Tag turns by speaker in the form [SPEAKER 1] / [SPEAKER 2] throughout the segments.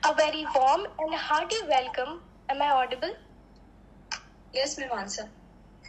[SPEAKER 1] A very warm and hearty welcome. Am I audible?
[SPEAKER 2] Yes, ma'am, answer.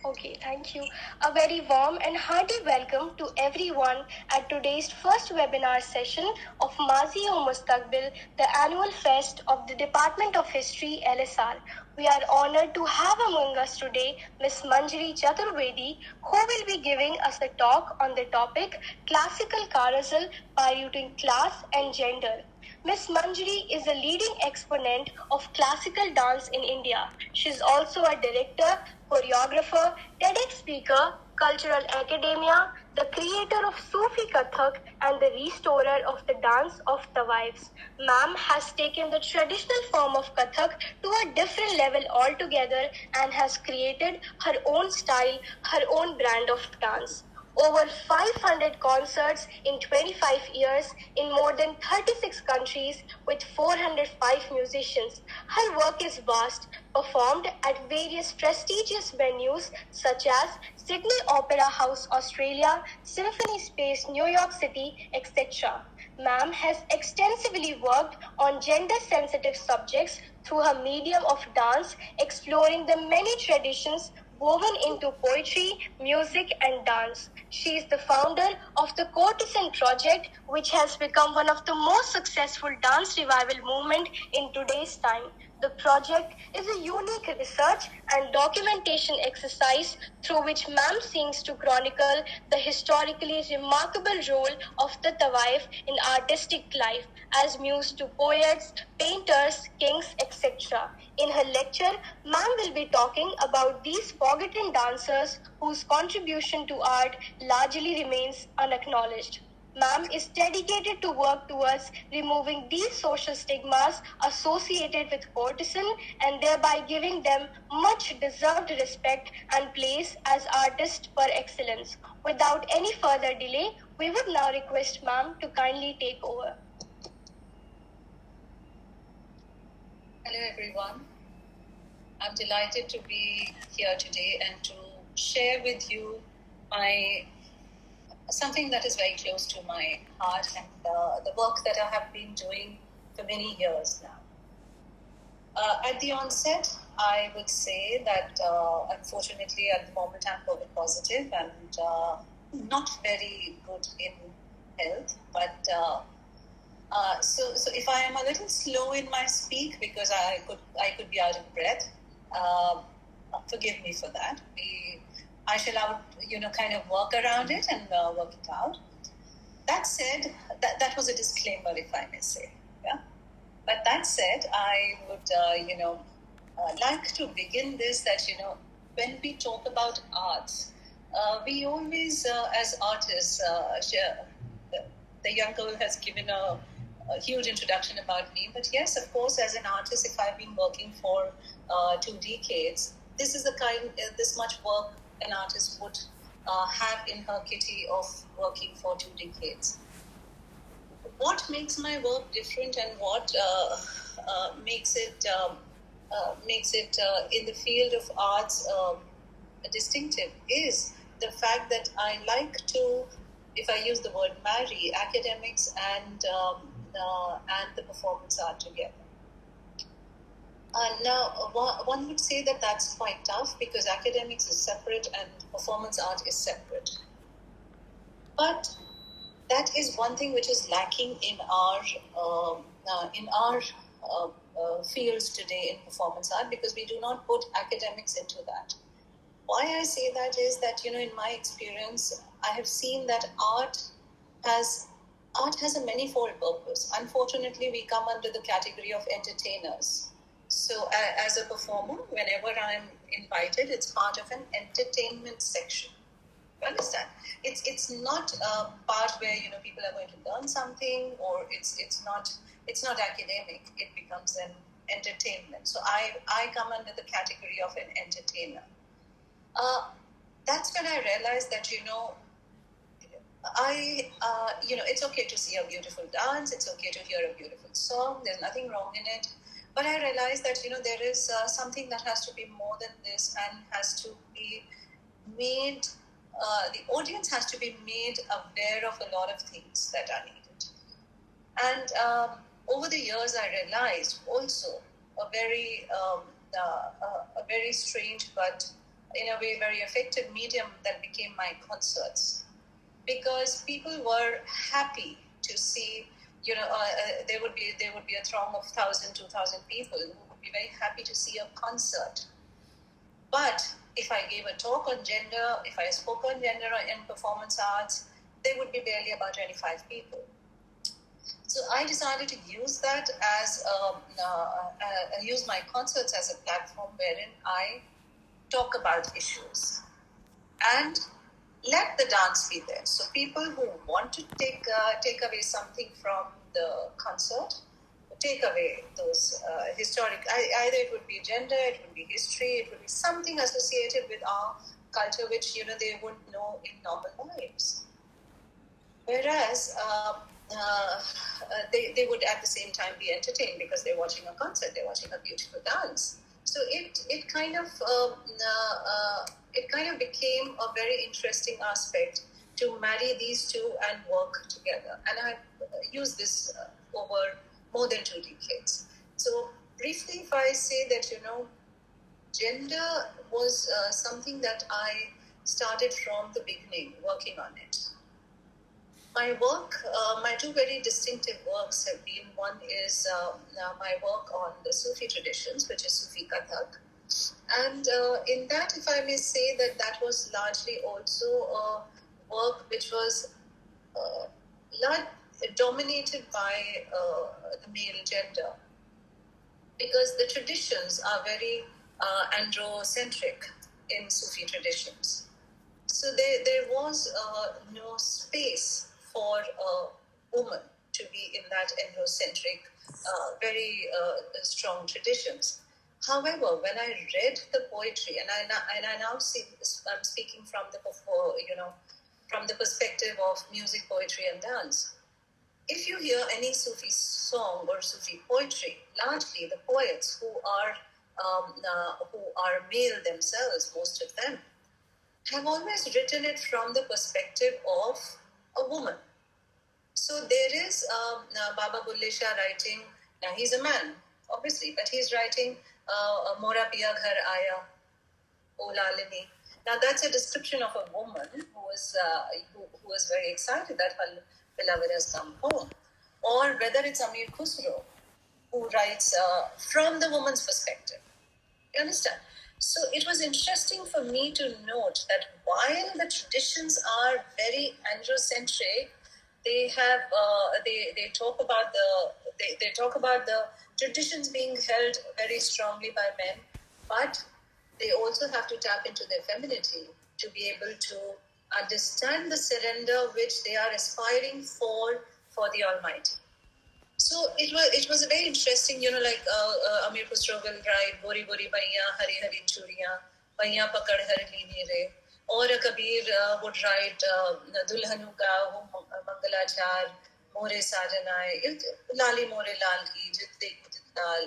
[SPEAKER 1] Okay, thank you. A very warm and hearty welcome to everyone at today's first webinar session of Mazi o Mustaqbil, the annual fest of the Department of History, LSR. We are honored to have among us today Ms. Manjari Chaturvedi, who will be giving us a talk on the topic Classical Carousel Pairing Class and Gender. Ms. Manjari is a leading exponent of classical dance in India. She is also a director, choreographer, TEDx speaker, cultural academia, the creator of Sufi Kathak, and the restorer of the dance of Tawaifs. Ma'am has taken the traditional form of Kathak to a different level altogether and has created her own style, her own brand of dance. Over 500 concerts in 25 years in more than 36 countries with 405 musicians. Her work is vast, performed at various prestigious venues such as Sydney Opera House, Australia, Symphony Space, New York City, etc. Ma'am has extensively worked on gender-sensitive subjects through her medium of dance, exploring the many traditions woven into poetry, music, and dance. She is the founder of the Courtesan Project, which has become one of the most successful dance revival movement in today's time. The project is a unique research and documentation exercise through which MAM seeks to chronicle the historically remarkable role of the Tawaif in artistic life as muse to poets, painters, kings, etc. In her lecture, MAM will be talking about these forgotten dancers whose contribution to art largely remains unacknowledged. MAM is dedicated to work towards removing these social stigmas associated with courtesan and thereby giving them much deserved respect and place as artists par excellence. Without any further delay, we would now request MAM to kindly take over.
[SPEAKER 2] Hello, everyone. I'm delighted to be here today and to share with you my something that is very close to my heart and the work that I have been doing for many years now. At the onset, I would say that unfortunately at the moment I'm COVID positive and not very good in health, but so if I am a little slow in my speak because I could be out of breath, forgive me for that. I shall kind of work around it and work it out. That said, that was a disclaimer, if I may say. Yeah. But that said, I would like to begin this that when we talk about arts, we always as artists the young girl has given a huge introduction about me. But yes, of course, as an artist, if I've been working for 2 decades, this is the this much work an artist would have in her kitty of working for 2 decades. What makes my work different and what makes it in the field of arts distinctive is the fact that I like to, if I use the word marry, academics and the performance art together. Now, one would say that that's quite tough because academics is separate and performance art is separate. But that is one thing which is lacking in our fields today in performance art because we do not put academics into that. Why I say that is that, in my experience, I have seen that art has a manifold purpose. Unfortunately, we come under the category of entertainers. So as a performer, whenever I'm invited, it's part of an entertainment section. You understand? It's not a part where people are going to learn something, or it's not academic. It becomes an entertainment. So I come under the category of an entertainer. That's when I realized that it's okay to see a beautiful dance. It's okay to hear a beautiful song. There's nothing wrong in it. But I realized that there is something that has to be more than this and has to be made. The audience has to be made aware of a lot of things that are needed. And over the years, I realized also a very strange but in a way very effective medium that became my concerts, because people were happy to see, there would be a throng of 1,000, 2,000 people who would be very happy to see a concert. But if I gave a talk on gender, if I spoke on gender in performance arts, there would be barely about 25 people. So I decided to use that as use my concerts as a platform wherein I talk about issues and let the dance be there. So people who want to take away something from the concert, take away those historic, either it would be gender, it would be history, it would be something associated with our culture which they wouldn't know in normal lives. Whereas they would at the same time be entertained because they're watching a concert, they're watching a beautiful dance. So it kind of became a very interesting aspect to marry these two and work together. And I've used this over more than 2 decades. So briefly, if I say that, gender was something that I started from the beginning, working on it. My work, my 2 very distinctive works have been, one is my work on the Sufi traditions, which is Sufi Kathak. And in that, if I may say that was largely also a work which was dominated by the male gender, because the traditions are very androcentric in Sufi traditions. So there was no space for a woman to be in that androcentric, very strong traditions. However, when I read the poetry, and I now see, I'm speaking from the perspective of music, poetry, and dance. If you hear any Sufi song or Sufi poetry, largely the poets who are male themselves, most of them, have always written it from the perspective of a woman. So there is Baba Bulle Shah writing, now he's a man, obviously, but he's writing Mora Piya Ghar Aaya, O Lalini. Now that's a description of a woman who was very excited that her beloved has come home. Or whether it's Amir Khusro, who writes from the woman's perspective. You understand? So it was interesting for me to note that while the traditions are very androcentric, they have they talk about the traditions being held very strongly by men, but they also have to tap into their femininity to be able to understand the surrender which they are aspiring for the Almighty. So it was a very interesting, like Amir Khusro will write, Bori Bori Baiya, Hari Hari Churiya, Baiya Pakad Har Lini Re. Or Kabir would write, Dulhanu Ka, Mangalachar, More Sajanai, Lali More Lal Ki, Jit Dekh Jit Lal,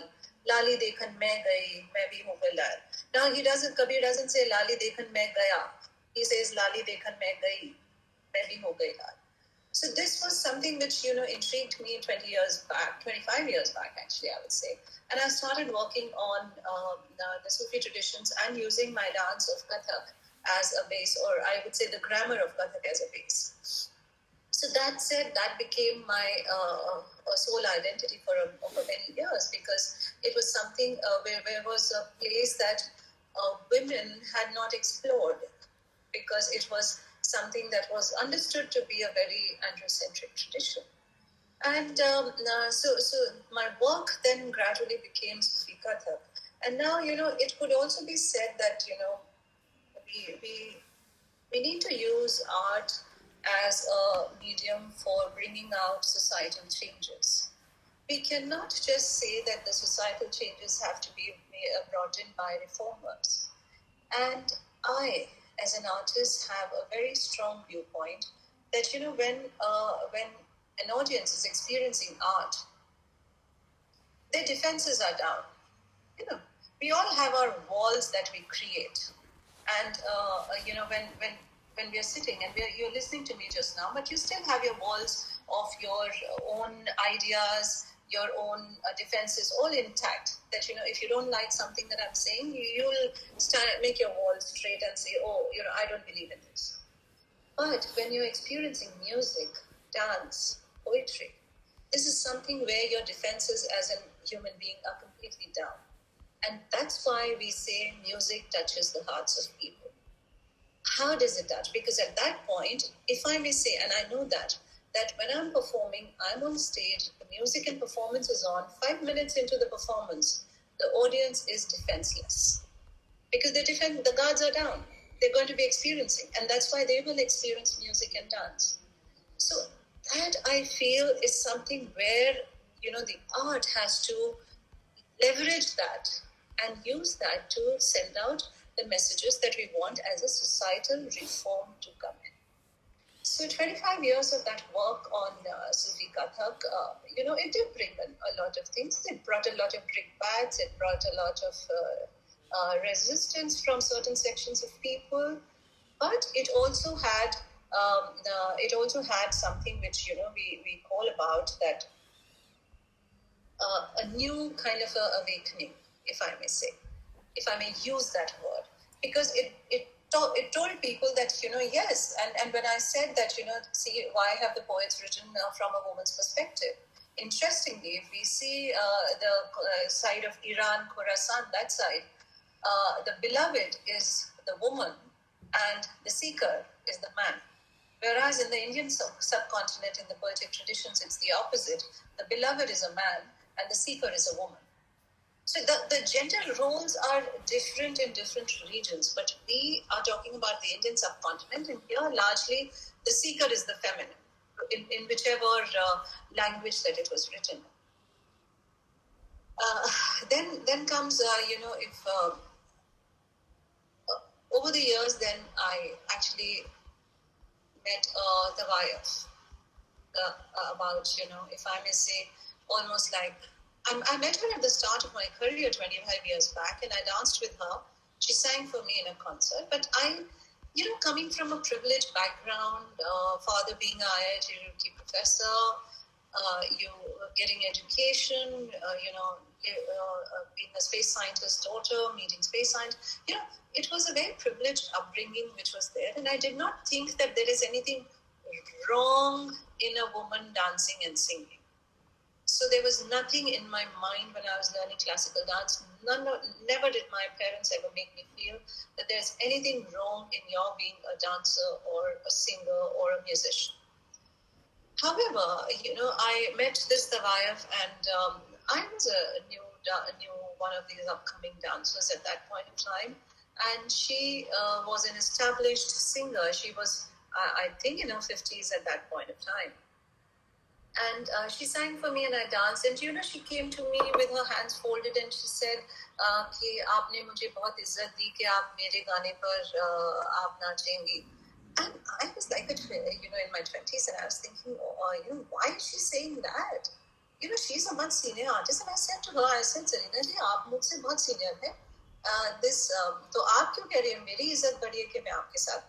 [SPEAKER 2] Lali Dekhan Main Gayi, Main Bhi Ho Gayi Lal. Now Kabir doesn't say Lali Dekhan Main Gaya. He says Lali Dekhan Main Gayi, Main Bhi Ho Gayi Lal. So this was something which, intrigued me 25 years back, actually, I would say. And I started working on the Sufi traditions and using my dance of Kathak as a base, or I would say the grammar of Kathak as a base. So that said, that became my sole identity for many years, because it was something where was a place that women had not explored, because it was something that was understood to be a very androcentric tradition. And so my work then gradually became Sufi Kathak. And now, it could also be said that, we need to use art as a medium for bringing out societal changes. We cannot just say that the societal changes have to be brought in by reformers. And I, as an artist, have a very strong viewpoint that, when an audience is experiencing art, their defenses are down. We all have our walls that we create. And, when we are sitting and you're listening to me just now, but you still have your walls of your own ideas, your own defenses all intact. That, if you don't like something that I'm saying, you'll make your wall straight and say, oh, I don't believe in this. But when you're experiencing music, dance, poetry, this is something where your defenses as a human being are completely down. And that's why we say music touches the hearts of people. How does it touch? Because at that point, if I may say, and I know that when I'm performing, I'm on stage, the music and performance is on, 5 minutes into the performance, the audience is defenseless. Because the guards are down. They're going to be experiencing. And that's why they will experience music and dance. So that, I feel, is something where, the art has to leverage that and use that to send out the messages that we want as a societal reform to come in. So 25 years of that work on Sufi Kathak, it did bring a lot of things. It brought a lot of brickbats. It brought a lot of resistance from certain sections of people. But it also had something which, we call about that a new kind of a awakening, if I may say, if I may use that word, because it told people that, yes, and when I said that, see, why have the poets written from a woman's perspective? Interestingly, if we see the side of Iran, Khorasan, that side, the beloved is the woman and the seeker is the man. Whereas in the Indian subcontinent, in the poetic traditions, it's the opposite. The beloved is a man and the seeker is a woman. So the gender roles are different in different regions, but we are talking about the Indian subcontinent, and here largely the seeker is the feminine, in whichever language that it was written. Then comes, if over the years, then I actually met Tawayaf about, if I may say, almost like, I met her at the start of my career 25 years back, and I danced with her. She sang for me in a concert. But I, coming from a privileged background, father being an IIT Roorkee professor, you getting education, being a space scientist's daughter, meeting space scientists, it was a very privileged upbringing which was there. And I did not think that there is anything wrong in a woman dancing and singing. So there was nothing in my mind when I was learning classical dance. Never did my parents ever make me feel that there's anything wrong in your being a dancer or a singer or a musician. However, I met this Tawayaf, and I was a new one of these upcoming dancers at that point in time. And she was an established singer. She was, I think, in her 50s at that point of time. And she sang for me and I danced. And, she came to me with her hands folded and she said, कि आपने मुझे बहुत इज्जत दी कि आप मेरे गाने पर आप नाचेंगी. And I was like, in my 20s, and I was thinking, why is she saying that? She's a much senior artist. And I said to her, Zarina ji, आप मुझसे बहुत senior हैं. तो आप क्यों कह रही हैं? मेरी इज्जत बढ़ी है कि मैं आपके साथ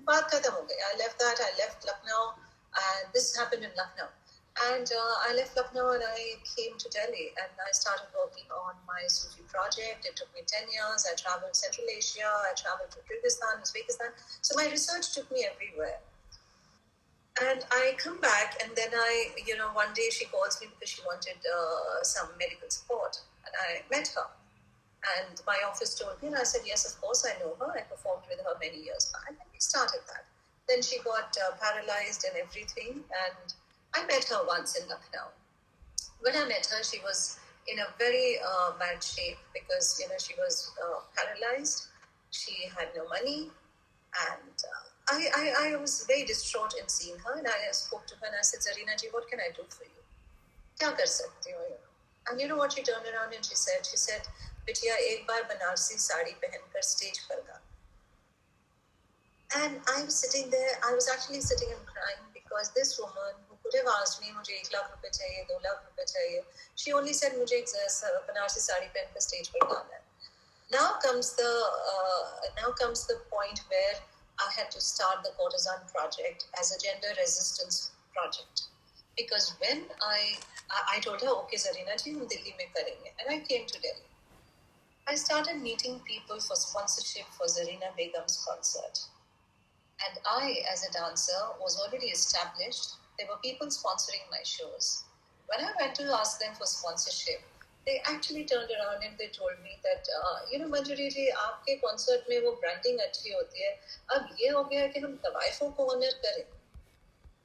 [SPEAKER 2] बात खत्म हो गई. I left Lucknow. And this happened in Lucknow. And I left Lucknow and I came to Delhi and I started working on my Sufi project. It took me 10 years. I traveled Central Asia. I traveled to Kyrgyzstan, Uzbekistan. So my research took me everywhere. And I come back and then one day she calls me because she wanted some medical support. And I met her. And my office told me, and I said, yes, of course, I know her. I performed with her many years back. And we started that. Then she got paralyzed and everything, and I met her once in Lucknow. When I met her, she was in a very bad shape because, she was paralyzed. She had no money, and I was very distraught in seeing her, and I spoke to her, and I said, Zarina ji, what can I do for you? Kya kar sakti ho? And you know what she turned around and she said, Bitiya, ek baar Banarsi saadi pehenkar stage par ga. And I was actually sitting and crying because this woman who could have asked me, मुझे 1 लाख रुपए चाहिए, 2 लाख रुपए चाहिए, she only said, मुझे बनारसी साड़ी पहन कर stage पर गाना है. Now comes the point where I had to start the Courtesan project as a gender resistance project. Because when I told her, okay, Zarina ji, hum Delhi mein karenge, and I came to Delhi. I started meeting people for sponsorship for Zarina Begum's concert. And I, as a dancer, was already established. There were people sponsoring my shows. When I went to ask them for sponsorship, they actually turned around and they told me that, Manjuri ji, आपके concert में वो branding अच्छी होती है. अब ये हो गया कि हम तवाइफों को honor करें.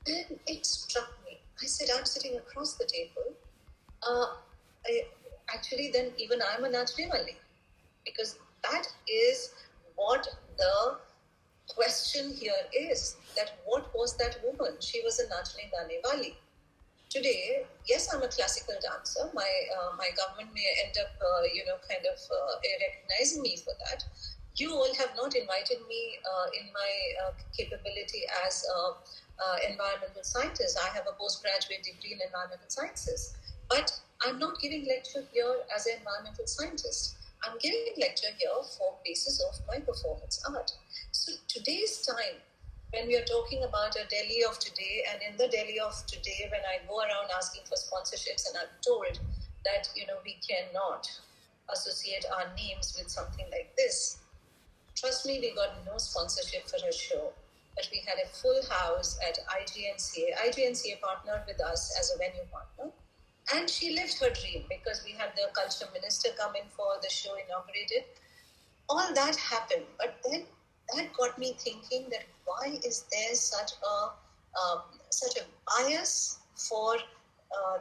[SPEAKER 2] Then it struck me. I said, I'm sitting across the table. Actually, then even I'm a nachne wali. Because that is what the question here is, that what was that woman? She was a nachne gaane wali. Today, yes, I'm a classical dancer. My government may end up, recognizing me for that. You all have not invited me in my capability as environmental scientist. I have a postgraduate degree in environmental sciences, but I'm not giving lecture here as an environmental scientist. I'm giving lecture here for basis of my performance art. So today's time, when we are talking about a Delhi of today, and in the Delhi of today, when I go around asking for sponsorships and I'm told that, we cannot associate our names with something like this. Trust me, we got no sponsorship for her show, but we had a full house at IGNCA. IGNCA partnered with us as a venue partner, and she lived her dream because we had the culture minister come in for the show inaugurated. All that happened, but then that got me thinking that why is there such a bias for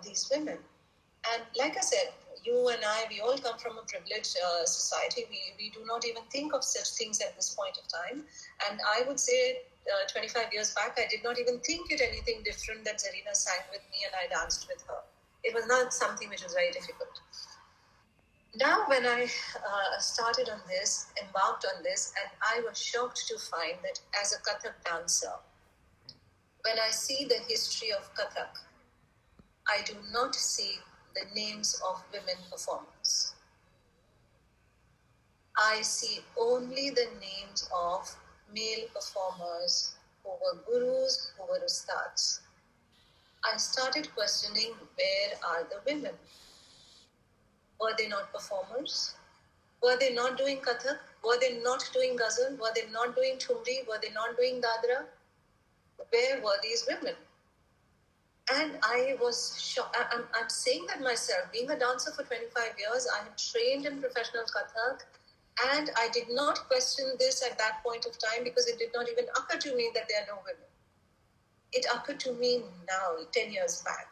[SPEAKER 2] these women? And like I said, you and I, we all come from a privileged society. We do not even think of such things at this point of time. And I would say 25 years back, I did not even think it anything different that Zarina sang with me and I danced with her. It was not something which was very difficult. Now, when I started on this, embarked on this, and I was shocked to find that as a Kathak dancer, when I see the history of Kathak, I do not see the names of women performers. I see only the names of male performers who were gurus, who were ustads. I started questioning, where are the women? Were they not performers? Were they not doing Kathak? Were they not doing Ghazal? Were they not doing Thumri? Were they not doing Dadra? Where were these women? And I was shocked. I'm saying that myself. Being a dancer for 25 years, I had trained in professional Kathak, and I did not question this at that point of time because it did not even occur to me that there are no women. It occurred to me now, 10 years back.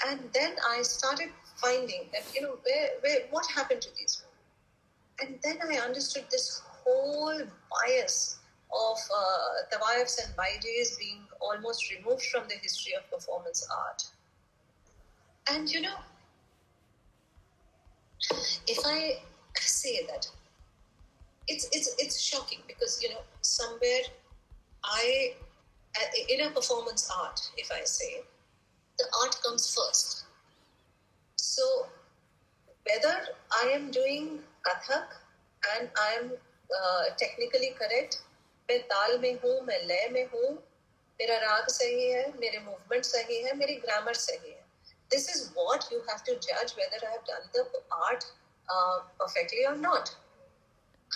[SPEAKER 2] And then I started finding that, what happened to these women? And then I understood this whole bias of Tawayafs and Baijis being almost removed from the history of performance art. And if I say that, it's shocking because somewhere in a performance art, if I say, the art comes first. So whether I am doing Kathak and I am technically correct, मैं ताल में हूँ, मैं लय में हूँ, मेरा राग सही है, मेरे movement सही है, मेरी grammar सही है. This is what you have to judge whether I have done the art perfectly or not.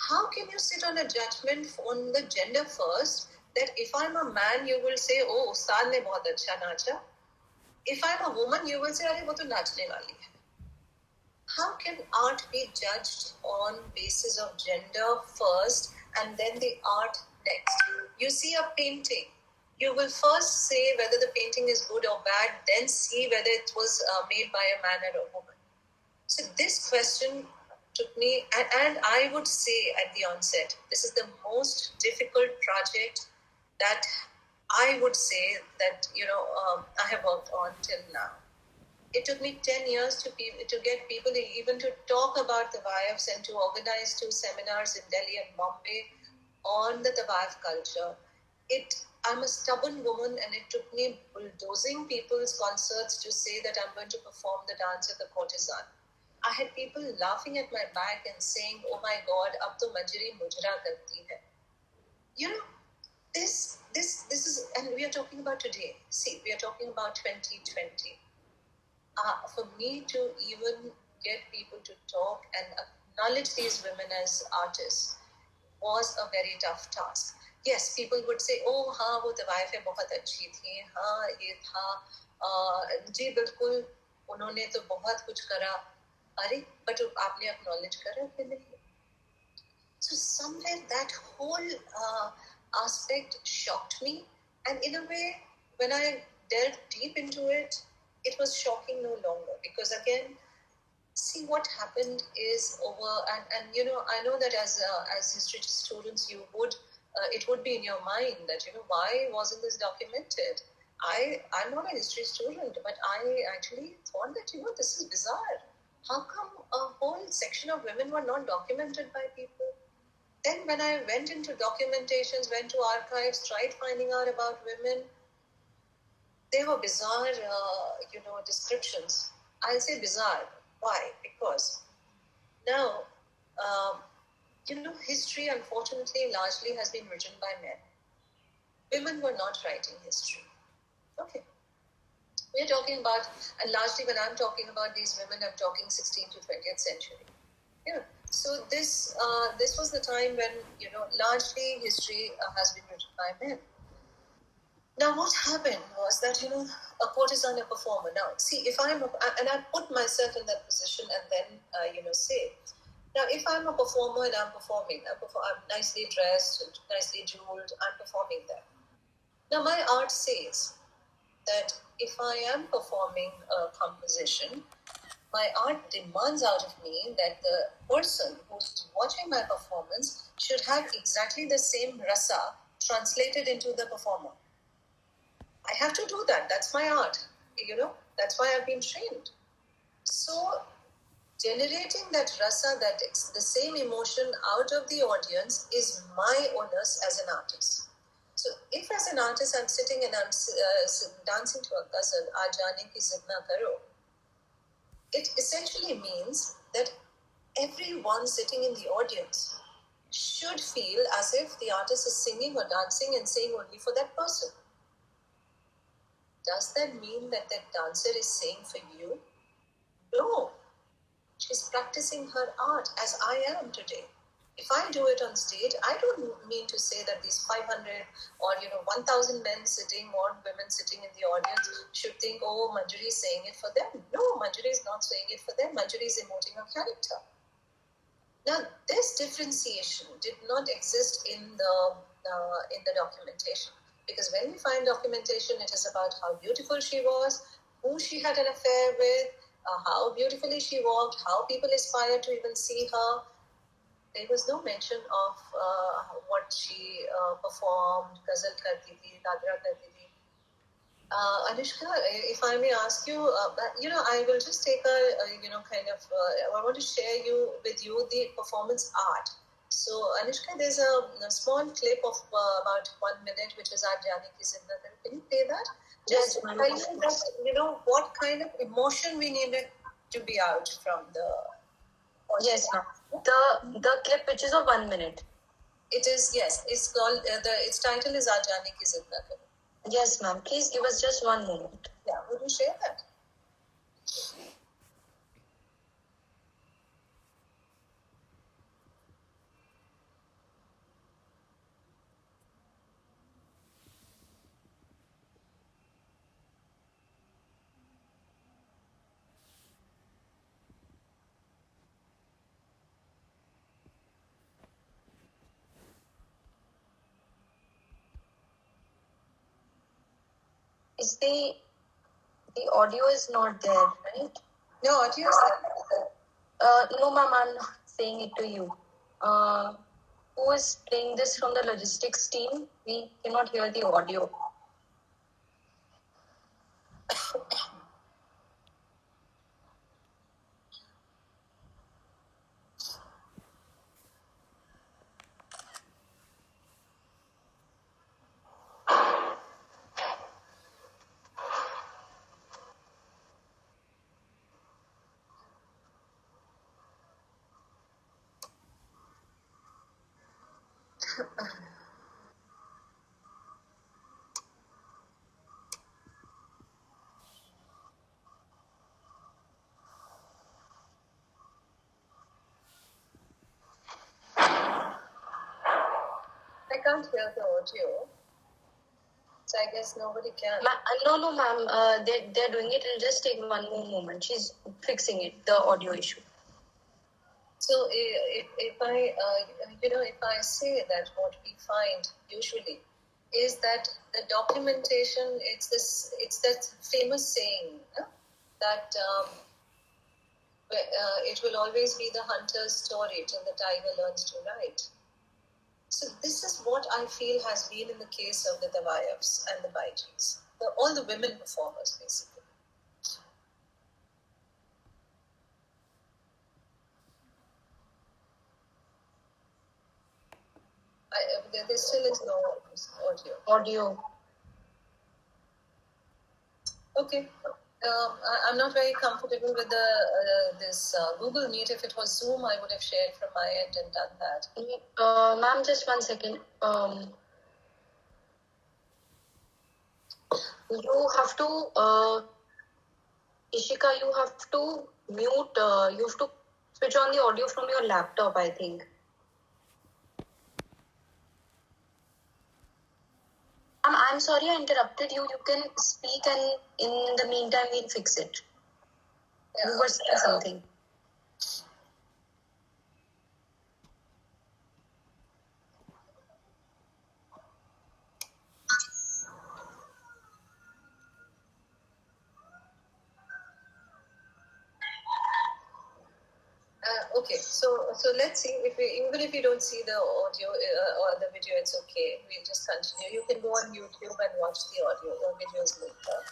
[SPEAKER 2] How can you sit on a judgment on the gender first, that if I'm a man, you will say, oh, ustad ne bahut acha nacha. If I'm a woman, you will say, अरे वो तो नाचने वाली है. How can art be judged on basis of gender first and then the art next? You see a painting, you will first say whether the painting is good or bad, then see whether it was made by a man or a woman. So this question took me, and I would say at the onset, this is the most difficult project that I would say that I have worked on till now. It took me 10 years to get people even to talk about the Tawayafs and to organize 2 seminars in Delhi and Bombay on the Tawayaf culture. I'm a stubborn woman, and it took me bulldozing people's concerts to say that I'm going to perform the dance of the courtesan. I had people laughing at my back and saying, oh my God, ab to Manjari mujra karti hai. This is, and we are talking about today. See, we are talking about 2020. For me to even get people to talk and acknowledge these women as artists was a very tough task. Yes, people would say, "Oh, हाँ वो तवाइफें बहुत अच्छी थी, हाँ ये था, जी बिल्कुल, उन्होंने तो बहुत कुछ करा." अरे, but आपने acknowledge करा कि नहीं? So somewhere that whole aspect shocked me, and in a way, when I delved deep into it, it was shocking no longer, because again, see what happened is over, and you know, I know that as history students, you would it would be in your mind that, you know, why wasn't this documented? I'm not a history student, but I actually thought that, you know, this is bizarre. How come a whole section of women were not documented by people? Then when I went into documentations, went to archives, tried finding out about women, they were bizarre, you know, descriptions. I'll say bizarre. Why? Because now, um, you know, history unfortunately largely has been written by men. Women were not writing history. Okay. We're talking about, and largely when I'm talking about these women, I'm talking 16th to 20th century. Yeah. So this was the time when, you know, largely history has been written by men. Now, what happened was that, you know, a courtesan, a performer. Now, see, if and I put myself in that position and then, you know, say, now, if I'm a performer and I'm performing, I'm nicely dressed, nicely jeweled, I'm performing there. Now, my art says that if I am performing a composition, my art demands out of me that the person who's watching my performance should have exactly the same rasa translated into the performer. I have to do that. That's my art. You know, that's why I've been trained. So, generating that rasa, that the same emotion out of the audience is my onus as an artist. So, if as an artist I'm sitting and I'm dancing to a ghazal, Aaj Jaane Ki Zid Na Karo, it essentially means that everyone sitting in the audience should feel as if the artist is singing or dancing and saying only for that person. Does that mean that that dancer is saying for you? No. She's practicing her art as I am today. If I do it on stage, I don't mean to say that these 500 or, you know, 1,000 men sitting or women sitting in the audience should think, oh, Manjari is saying it for them. No, Manjari is not saying it for them. Manjari is emoting a character. Now, this differentiation did not exist in the documentation, because when we find documentation, it is about how beautiful she was, who she had an affair with, how beautifully she walked, how people aspired to even see her. There was no mention of what she performed, ghazal karti thi, dadra karti thi. Anushka, if I may ask you, you know, I will just take you know, kind of, I want to share with you the performance art. So, Anushka, there's a small clip of about 1 minute, which is Aaj Jaane Ki Zid Na Karo. Can you play that? Just
[SPEAKER 3] Yes,
[SPEAKER 2] to
[SPEAKER 3] ma'am.
[SPEAKER 2] tell you that, you know, what kind of emotion we needed to be out from the audience.
[SPEAKER 3] Yes, ma'am. The clip which is of 1 minute.
[SPEAKER 2] It is, yes, it's called, its title is Aaj Jaane Ki Zid Na Karo.
[SPEAKER 3] Yes, ma'am. Please give us just 1 minute.
[SPEAKER 2] Yeah, would you share that?
[SPEAKER 3] Is the audio is not there, right?
[SPEAKER 2] No, audio is there.
[SPEAKER 3] No, ma'am. I'm not saying it to you. Who is playing this from the logistics team? We cannot hear the audio.
[SPEAKER 2] can't hear the audio. So I guess nobody can.
[SPEAKER 3] No, ma'am. They're doing it. It'll just take one more moment. She's fixing it, the audio issue.
[SPEAKER 2] So if I, if I say that what we find usually is that the documentation, it's that famous saying that it will always be the hunter's story till the tiger learns to ride. So this is what I feel has been in the case of the Tawayafs and the Baijis, all the women performers basically. There still is no audio. Okay. I'm not very comfortable with this Google Meet. If it was Zoom, I would have shared from my end and done that.
[SPEAKER 3] Ma'am, just 1 second. You have to, Ishika, you have to mute, you have to switch on the audio from your laptop, I think. I'm sorry I interrupted you. You can speak and in the meantime we'll fix it. Yeah, you were saying something.
[SPEAKER 2] Okay, so let's see even if you don't see the audio or the video, it's okay. We'll just continue. You can go on YouTube and watch the audio or videos later.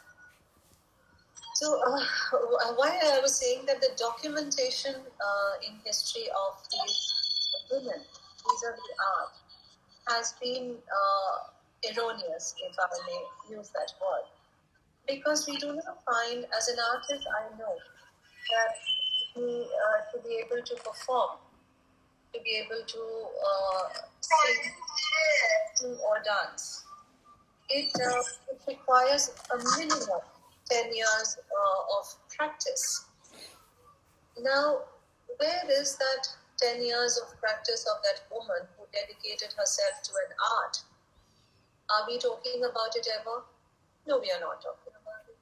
[SPEAKER 2] So why I was saying that the documentation in history of these women, vis-a-vis art, has been erroneous, if I may use that word, because we do not find, as an artist, I know that to be able to perform, to be able to sing or dance, it requires a minimum 10 years of practice. Now, where is that 10 years of practice of that woman who dedicated herself to an art? Are we talking about it ever? No, we are not talking about it.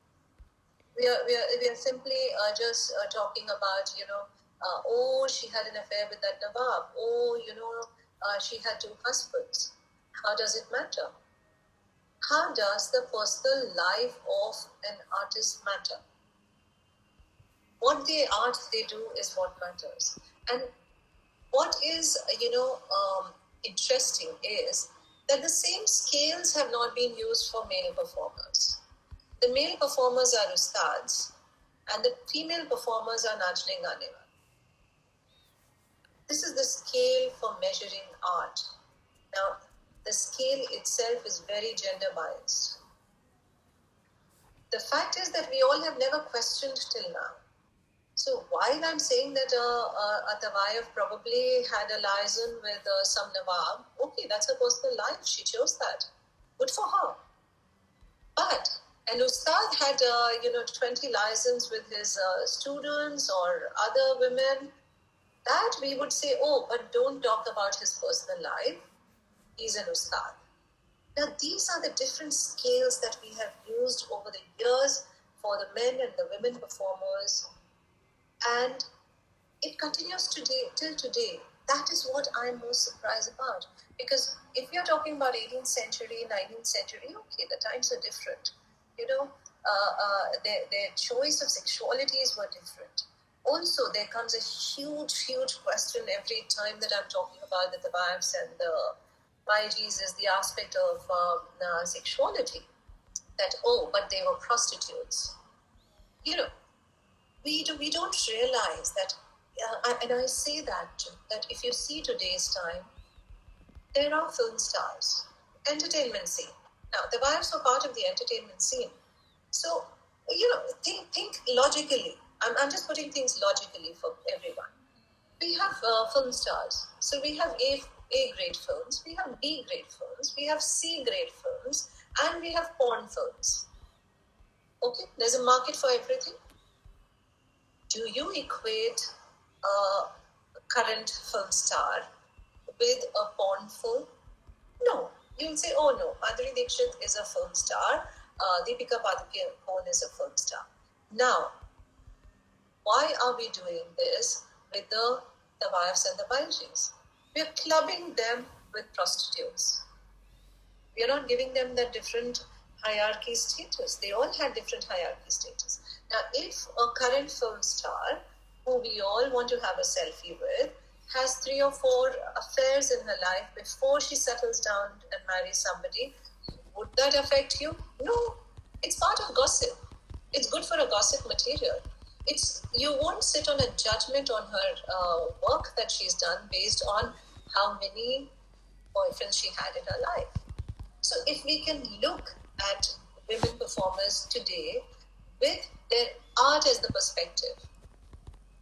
[SPEAKER 2] We are simply just talking about, oh, she had an affair with that Nawab. Oh, she had 2 husbands. How does it matter? How does the personal life of an artist matter? What art they do is what matters. And what is, interesting is that the same scales have not been used for male performers. The male performers are ustads, and the female performers are Najne Gane. This is the scale for measuring art. Now, the scale itself is very gender biased. The fact is that we all have never questioned till now. So while I'm saying that a Tawayaf probably had a liaison with some Nawab, okay, that's her personal life. She chose that. Good for her. But an Ustad had, 20 liaisons with his students or other women. That we would say, oh, but don't talk about his personal life. He's an Ustad. Now, these are the different scales that we have used over the years for the men and the women performers. And it continues today, till today. That is what I'm most surprised about. Because if you're talking about 18th century, 19th century, okay, the times are different. Their choice of sexualities were different. Also, there comes a huge question every time that I'm talking about the Tawayafs and the Baijis is the aspect of sexuality. That, oh, but they were prostitutes. We don't realize that, and I say that if you see today's time, there are film stars, entertainment scene. Now, the wives are part of the entertainment scene. So, think logically. I'm just putting things logically for everyone. We have film stars. So we have A-grade films, we have B-grade films, we have C-grade films, and we have porn films. Okay, there's a market for everything. Do you equate a current film star with a porn film? No, you'll say, oh no, Madhuri Dixit is a film star, Deepika Padukone is a film star. Now, why are we doing this with the wives and the Baijis? We're clubbing them with prostitutes. We're not giving them the different hierarchy status. They all had different hierarchy status. Now, if a current film star, who we all want to have a selfie with, has 3 or 4 affairs in her life before she settles down and marries somebody, would that affect you? No. It's part of gossip. It's good for a gossip material. You won't sit on a judgment on her work that she's done based on how many boyfriends she had in her life. So if we can look at women performers today with their art as the perspective,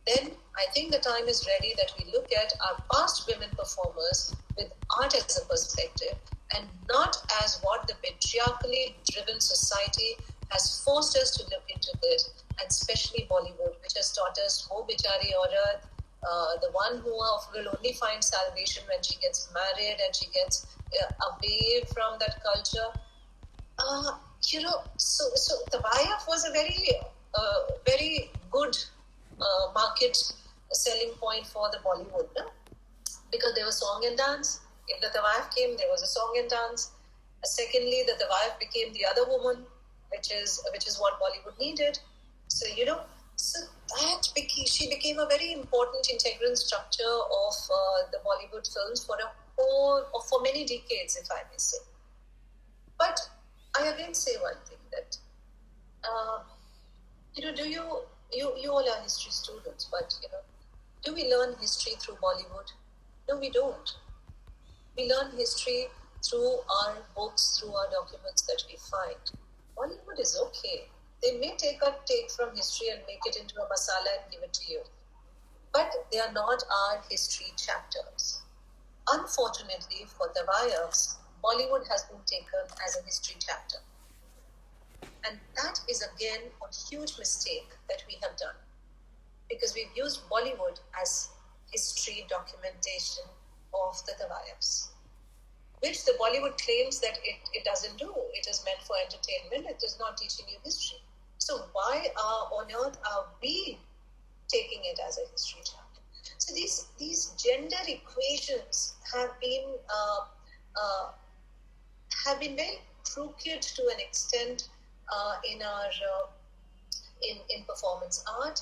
[SPEAKER 2] then I think the time is ready that we look at our past women performers with art as a perspective and not as what the patriarchally driven society has forced us to look into this, and especially Bollywood, which has taught us, oh, bichari aurat, the one who will only find salvation when she gets married and she gets away from that culture. So Tawayaf was a very good market selling point for the Bollywood, no? Because there was song and dance. If the Tawayaf came, there was a song and dance. Secondly, the Tawayaf became the other woman, which is what Bollywood needed. So she became a very important integral structure of the Bollywood films for many decades, if I may say. But I again say one thing that you all are history students, but do we learn history through Bollywood? No, we don't. We learn history through our books, through our documents that we find. Bollywood is okay. They may take from history and make it into a masala and give it to you. But they are not our history chapters. Unfortunately for the Tawayafs, Bollywood has been taken as a history chapter. And that is again a huge mistake that we have done. Because we've used Bollywood as history documentation of the Tawayafs, which the Bollywood claims that it doesn't do. It is meant for entertainment. It is not teaching you history. So why on earth are we taking it as a history chapter? So these gender equations have been very crooked to an extent in our in performance art,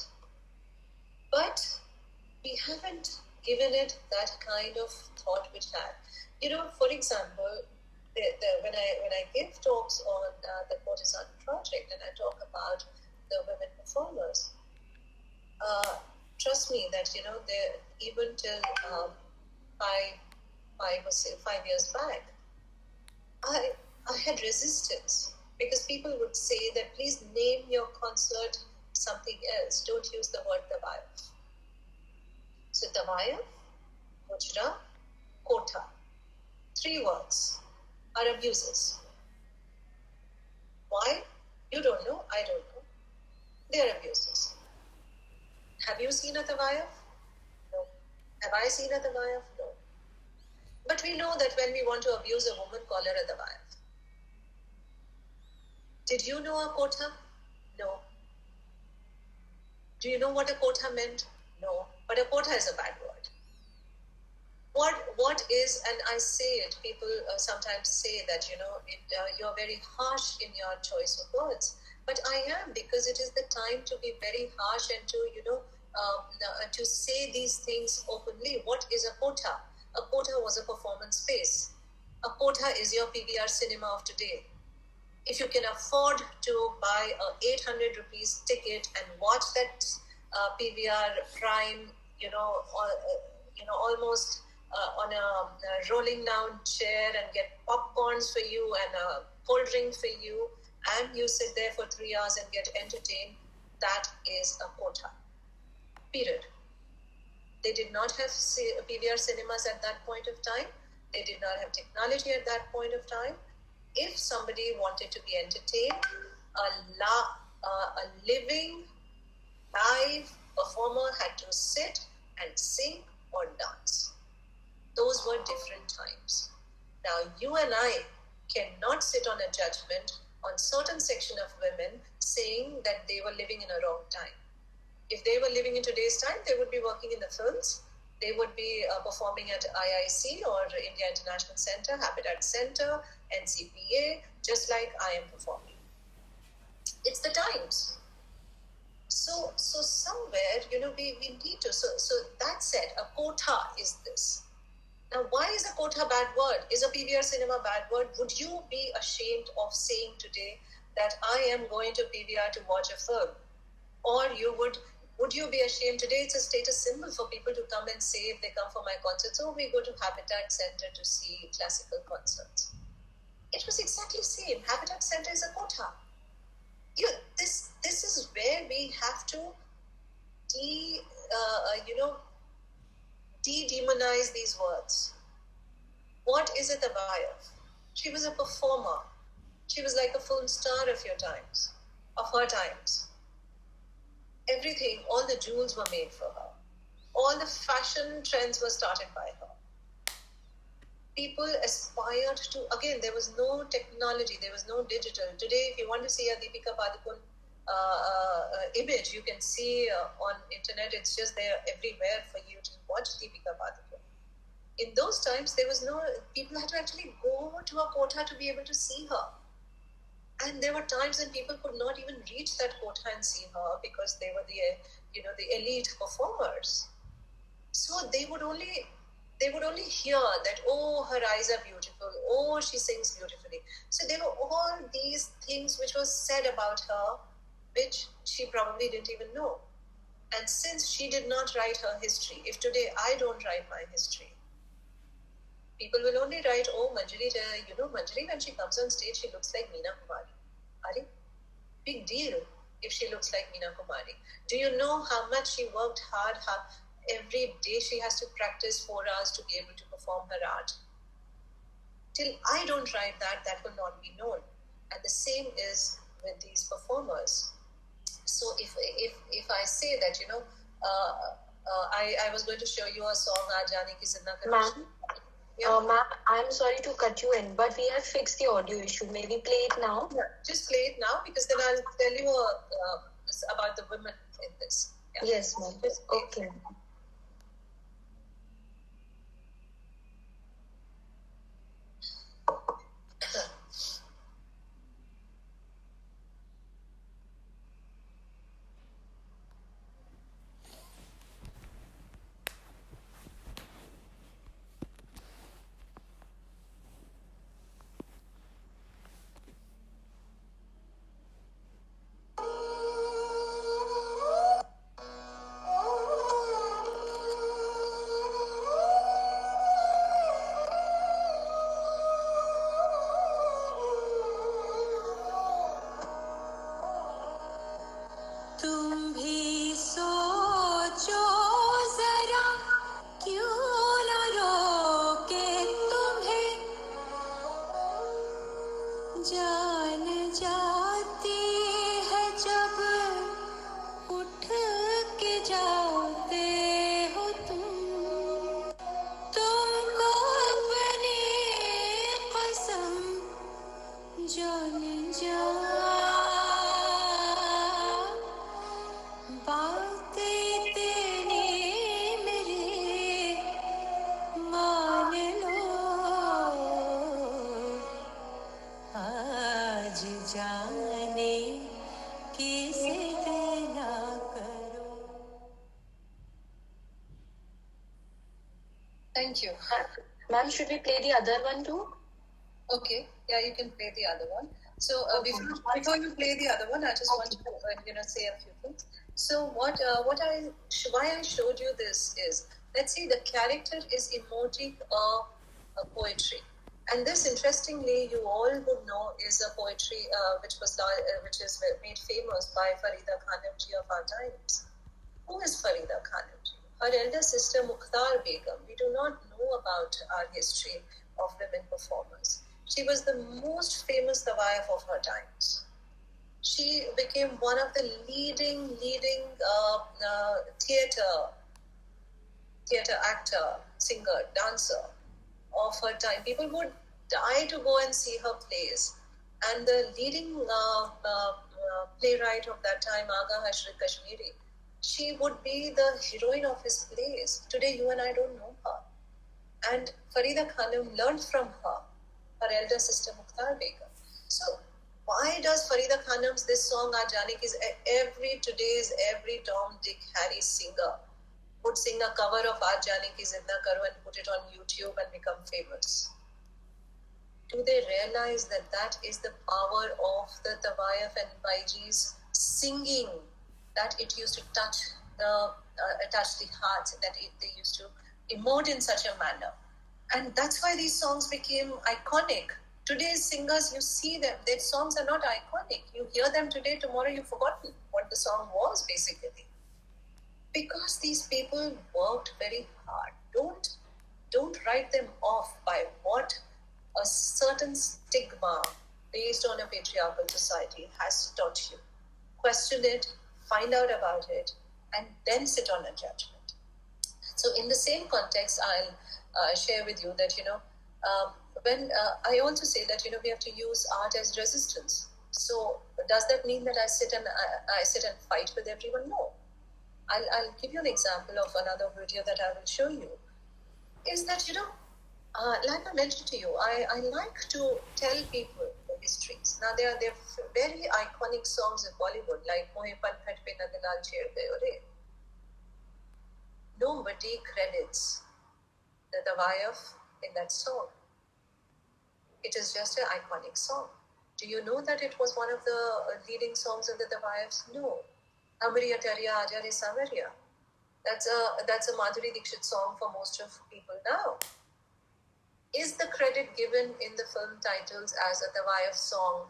[SPEAKER 2] but we haven't given it that kind of thought which had. For example, when I give talks on the Courtesan Project and I talk about the women performers, trust me that even till 5 years back, I had resistance because people would say that please name your concert something else. Don't use the word Tawayaf. So Tawayaf, Mujra, Kotha. 3 words are abuses. Why? You don't know, I don't know. They are abuses. Have you seen a Tawayaf? No. Have I seen a Tawayaf? No. But we know that when we want to abuse a woman, call her a Tawayaf. Did you know a Kotha? No. Do you know what a Kotha meant? No. But a Kotha is a bad word. What is, and I say it, people sometimes say that, you're very harsh in your choice of words. But I am, because it is the time to be very harsh and to say these things openly. What is a Kotha? A Kotha was a performance space. A Kotha is your PVR cinema of today. If you can afford to buy a 800 rupees ticket and watch that PVR Prime, almost on a rolling down chair and get popcorns for you and a cold drink for you, and you sit there for 3 hours and get entertained, that is a Kotha. Period. They did not have PVR cinemas at that point of time. They did not have technology at that point of time. If somebody wanted to be entertained, a living, live performer had to sit and sing or dance. Those were different times.
[SPEAKER 4] Now, you and I cannot sit on a judgment on certain section of women saying that they were living in a wrong time. If they were living in today's time, they would be working in the films. They would be performing at IIC or India International Center, Habitat Center, NCPA, just like I am performing. It's the times. So somewhere, we need to. So that said, a quota is this. Now, why is a quota a bad word? Is a PVR cinema a bad word? Would you be ashamed of saying today that I am going to PVR to watch a film? Or would you be ashamed? Today it's a status symbol for people to come and say, if they come for my concerts, oh, we go to Habitat Center to see classical concerts. It was exactly the same. Habitat Center is a quota. This is where we have to de-demonize these words. What is it about? She was a performer. She was like a film star of her times. Everything, all the jewels were made for her. All the fashion trends were started by her. People aspired to, again, there was no technology, there was no digital. Today, if you want to see a Deepika Padukone image, you can see on internet, it's just there everywhere for you to watch Deepika Padukone. In those times, there was no, people had to actually go to a quota to be able to see her. And there were times when people could not even reach that quota and see her because they were the elite performers. So they would only hear that, oh, her eyes are beautiful, oh, she sings beautifully. So there were all these things which was said about her, which she probably didn't even know. And since she did not write her history, if today I don't write my history, people will only write, oh, Manjari, Manjari, when she comes on stage, she looks like Meena Kumari. Are big deal if she looks like Meena Kumari. Do you know how much she worked hard? How every day she has to practice 4 hours to be able to perform her art. Till I don't write that will not be known. And the same is with these performers. So if I say that, I was going to show you a song, Aajani Ki Zinda Karo.
[SPEAKER 3] Ma'am, ma'am, I'm sorry to cut you in, but we have fixed the audio issue. Maybe play it now.
[SPEAKER 4] Yeah, just play it now because then I'll tell you about the women in this. Yeah.
[SPEAKER 3] Yes, ma'am. Okay.
[SPEAKER 4] Thank you.
[SPEAKER 3] Ma'am, should we play the other one too?
[SPEAKER 4] Okay, yeah, you can play the other one. So before you play the other one, I just want to say a few things. So why I showed you this is, let's see, the character is emotic poetry, and this, interestingly, you all would know, is a poetry which is made famous by Farida Khanumji of our times. Who is Farida Khanumji? Her elder sister Mukhtar Begum. We do not know about our history of women performers. She was the most famous Tawayaf of her times. She became one of the leading theater actor, singer, dancer of her time. People would die to go and see her plays. And the leading playwright of that time, Agha Hashrat Kashmiri, she would be the heroine of his plays. Today, you and I don't know her. And Farida Khanum learned from her elder sister Mukhtar Begum. So why does Farida Khanum's this song Aaj Jaane Ki every Tom, Dick, Harry singer would sing a cover of Aaj Jaane Ki Zinda Karo and put it on YouTube and become famous? Do they realize that that is the power of the Tawayaf and Baiji's singing, that it used to touch the heart, that they used to emote in such a manner? And that's why these songs became iconic. Today's singers, you see them, their songs are not iconic. You hear them today, tomorrow you've forgotten what the song was basically. Because these people worked very hard. Don't write them off by what a certain stigma based on a patriarchal society has taught you. Question it, find out about it, and then sit on a judgment. So in the same context, I'll share with you that, when I also say that, we have to use art as resistance. So does that mean that I sit and fight with everyone? No. I'll give you an example of another video that I will show you. Is that, like I mentioned to you, I like to tell people the histories. Now, there are very iconic songs in Bollywood, like Mohe Pankaj Pe Nandlal Chhed Gaye Re. Nobody credits the Tawayaf in that song. It is just an iconic song. Do you know that it was one of the leading songs of the Tawayafs? No. Hamri Atariya Aja Re Samariya. That's a Madhuri Dixit song for most of people now. Is the credit given in the film titles as a Tawayaf song?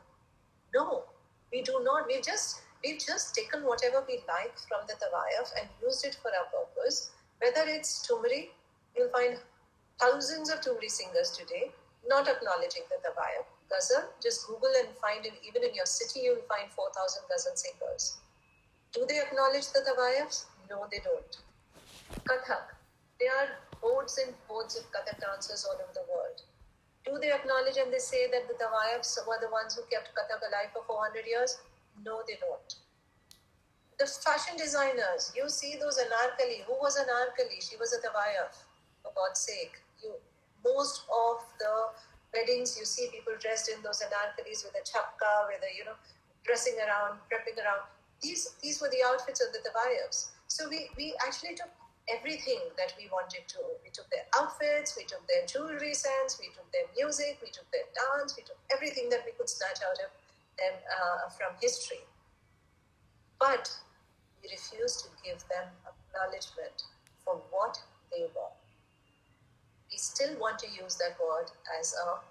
[SPEAKER 4] No, we do not. We've just taken whatever we like from the Tawayaf and used it for our purpose. Whether it's Tumri, you'll find thousands of Tumri singers today not acknowledging the Tawayaf. Ghazal, just Google and find it. Even in your city, you'll find 4,000 Ghazal singers. Do they acknowledge the Tawayafs? No, they don't. Kathak, there are hordes and hordes of Kathak dancers all over the world. Do they acknowledge and they say that the Tawayafs were the ones who kept Kathak alive for 400 years? No, they don't. The fashion designers, you see those Anarkali. Who was Anarkali? She was a Tawayaf, for God's sake. Most of the weddings, you see people dressed in those Anarkalis with a chapka, with a, dressing around, prepping around. These were the outfits of the Tawayafs. So we actually took everything that we wanted to. We took their outfits, we took their jewelry sense, we took their music, we took their dance, we took everything that we could snatch out of them from history. But we refused to give them acknowledgement for what they were. We still want to use that word as a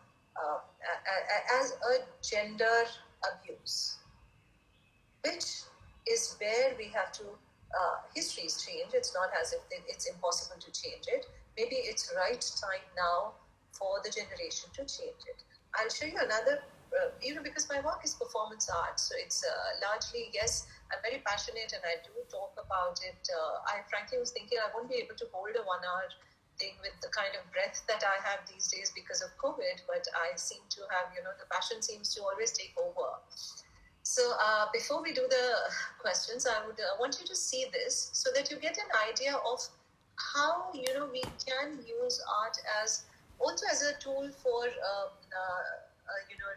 [SPEAKER 4] gender abuse, which is where we have to. History's change. It's not as if it's impossible to change it. Maybe it's right time now for the generation to change it. I'll show you another. Because my work is performance art, so it's largely, yes, I'm very passionate and I do talk about it. I frankly was thinking I won't be able to hold a 1 hour thing with the kind of breadth that I have these days because of COVID, but I seem to have, the passion seems to always take over. So before we do the questions, I would want you to see this so that you get an idea of how, we can use art as also as a tool for,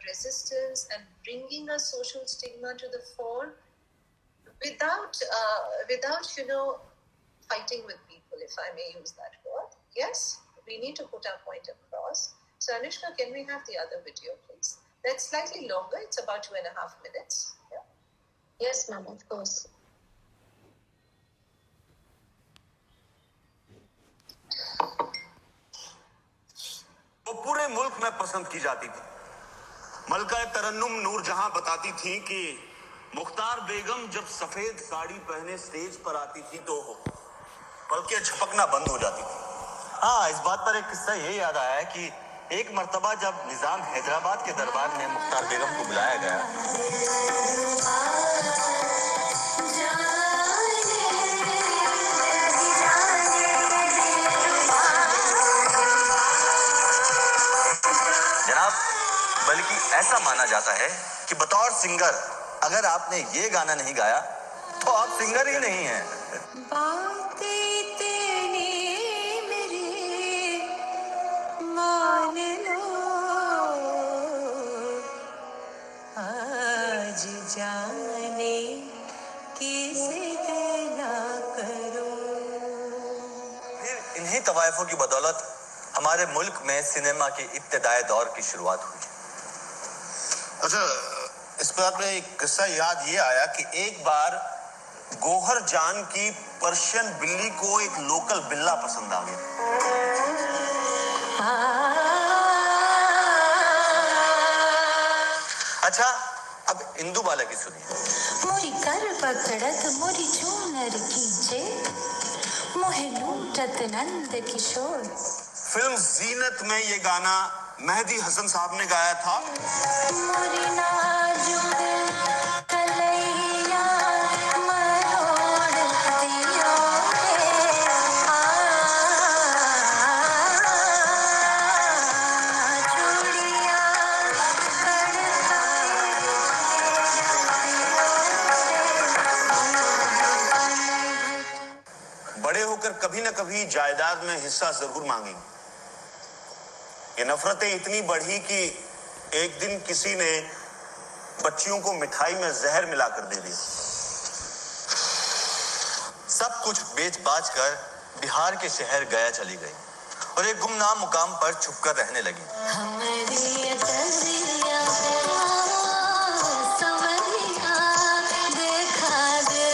[SPEAKER 4] resistance and bringing a social stigma to the fore without fighting with people, if I may use that word. Yes, we need to put our point across. So Anushka, can we have the other video, please? That's slightly longer. It's about 2.5 minutes. Yeah.
[SPEAKER 3] Yes, ma'am, of course.
[SPEAKER 5] वो पूरे मुल्क में पसंद की जाती थी। मलका तरन्नुम नूर जहां बताती थी कि मुख्तार बेगम जब सफेद साड़ी पहने स्टेज पर आती थी तो पलकें झपकना बंद हो जाती थी।
[SPEAKER 6] हाँ, इस बात पर एक किस्सा ये याद आया है कि एक मर्तबा जब निजाम हैदराबाद के दरबार में मुख्तार बेगम को बुलाया गया जनाब, बल्कि ऐसा माना जाता है कि बतौर सिंगर अगर आपने ये गाना नहीं गाया तो आप सिंगर ही नहीं हैं।
[SPEAKER 7] बातें तेरी मेरी मान लो, आज जाने किसे ना करो।
[SPEAKER 6] फिर इन्हीं तवायफों की बदौलत हमारे मुल्क में सिनेमा के इब्तिदाई दौर की शुरुआत हुई।
[SPEAKER 5] अच्छा, इस बात में एक किस्सा याद ये आया कि एक बार गोहर जान की पर्शियन बिल्ली को एक लोकल बिल्ला पसंद आ गया।
[SPEAKER 6] अच्छा, अब इंदु बाला की सुनिए।
[SPEAKER 7] मोरी कर पकड़त मोरी चूनर खींचे, मोहे लूटत नंद किशोर।
[SPEAKER 5] फिल्म जीनत में ये गाना मेहदी हसन साहब ने गाया था।
[SPEAKER 7] मोरी नाजुक कलैया मरोड़ दियो चूड़िया
[SPEAKER 5] बड़े होकर कभी न कभी जायदाद में हिस्सा जरूर मांगेंगे। ये नफरतें इतनी बढ़ी कि एक दिन किसी ने बच्चियों को मिठाई में जहर मिलाकर दे दिया।
[SPEAKER 6] सब कुछ बेच बाच कर बिहार के शहर गया चली गई और एक गुमनाम मुकाम पर छुपकर रहने लगी।
[SPEAKER 7] हमारी दरिया सवरिया देखा दे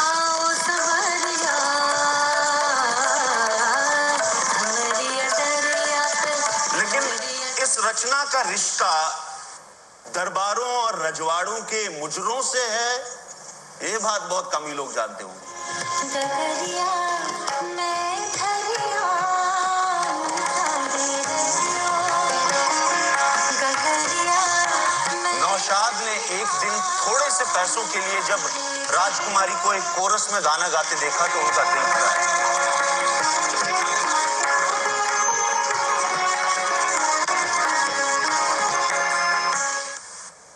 [SPEAKER 7] आओ सवरिया, हमारी दरिया।
[SPEAKER 5] लेकिन इस रचना का रिश्ता दरबारों और रजवाड़ों के मुजरों से है, ये बात बहुत कम ही लोग जानते होंगे।
[SPEAKER 7] दरिया मैं धरिया
[SPEAKER 5] नौशाद ने एक दिन थोड़े से पैसों के लिए जब राजकुमारी को एक कोरस में गाना गाते देखा तो उनका दिल भरा।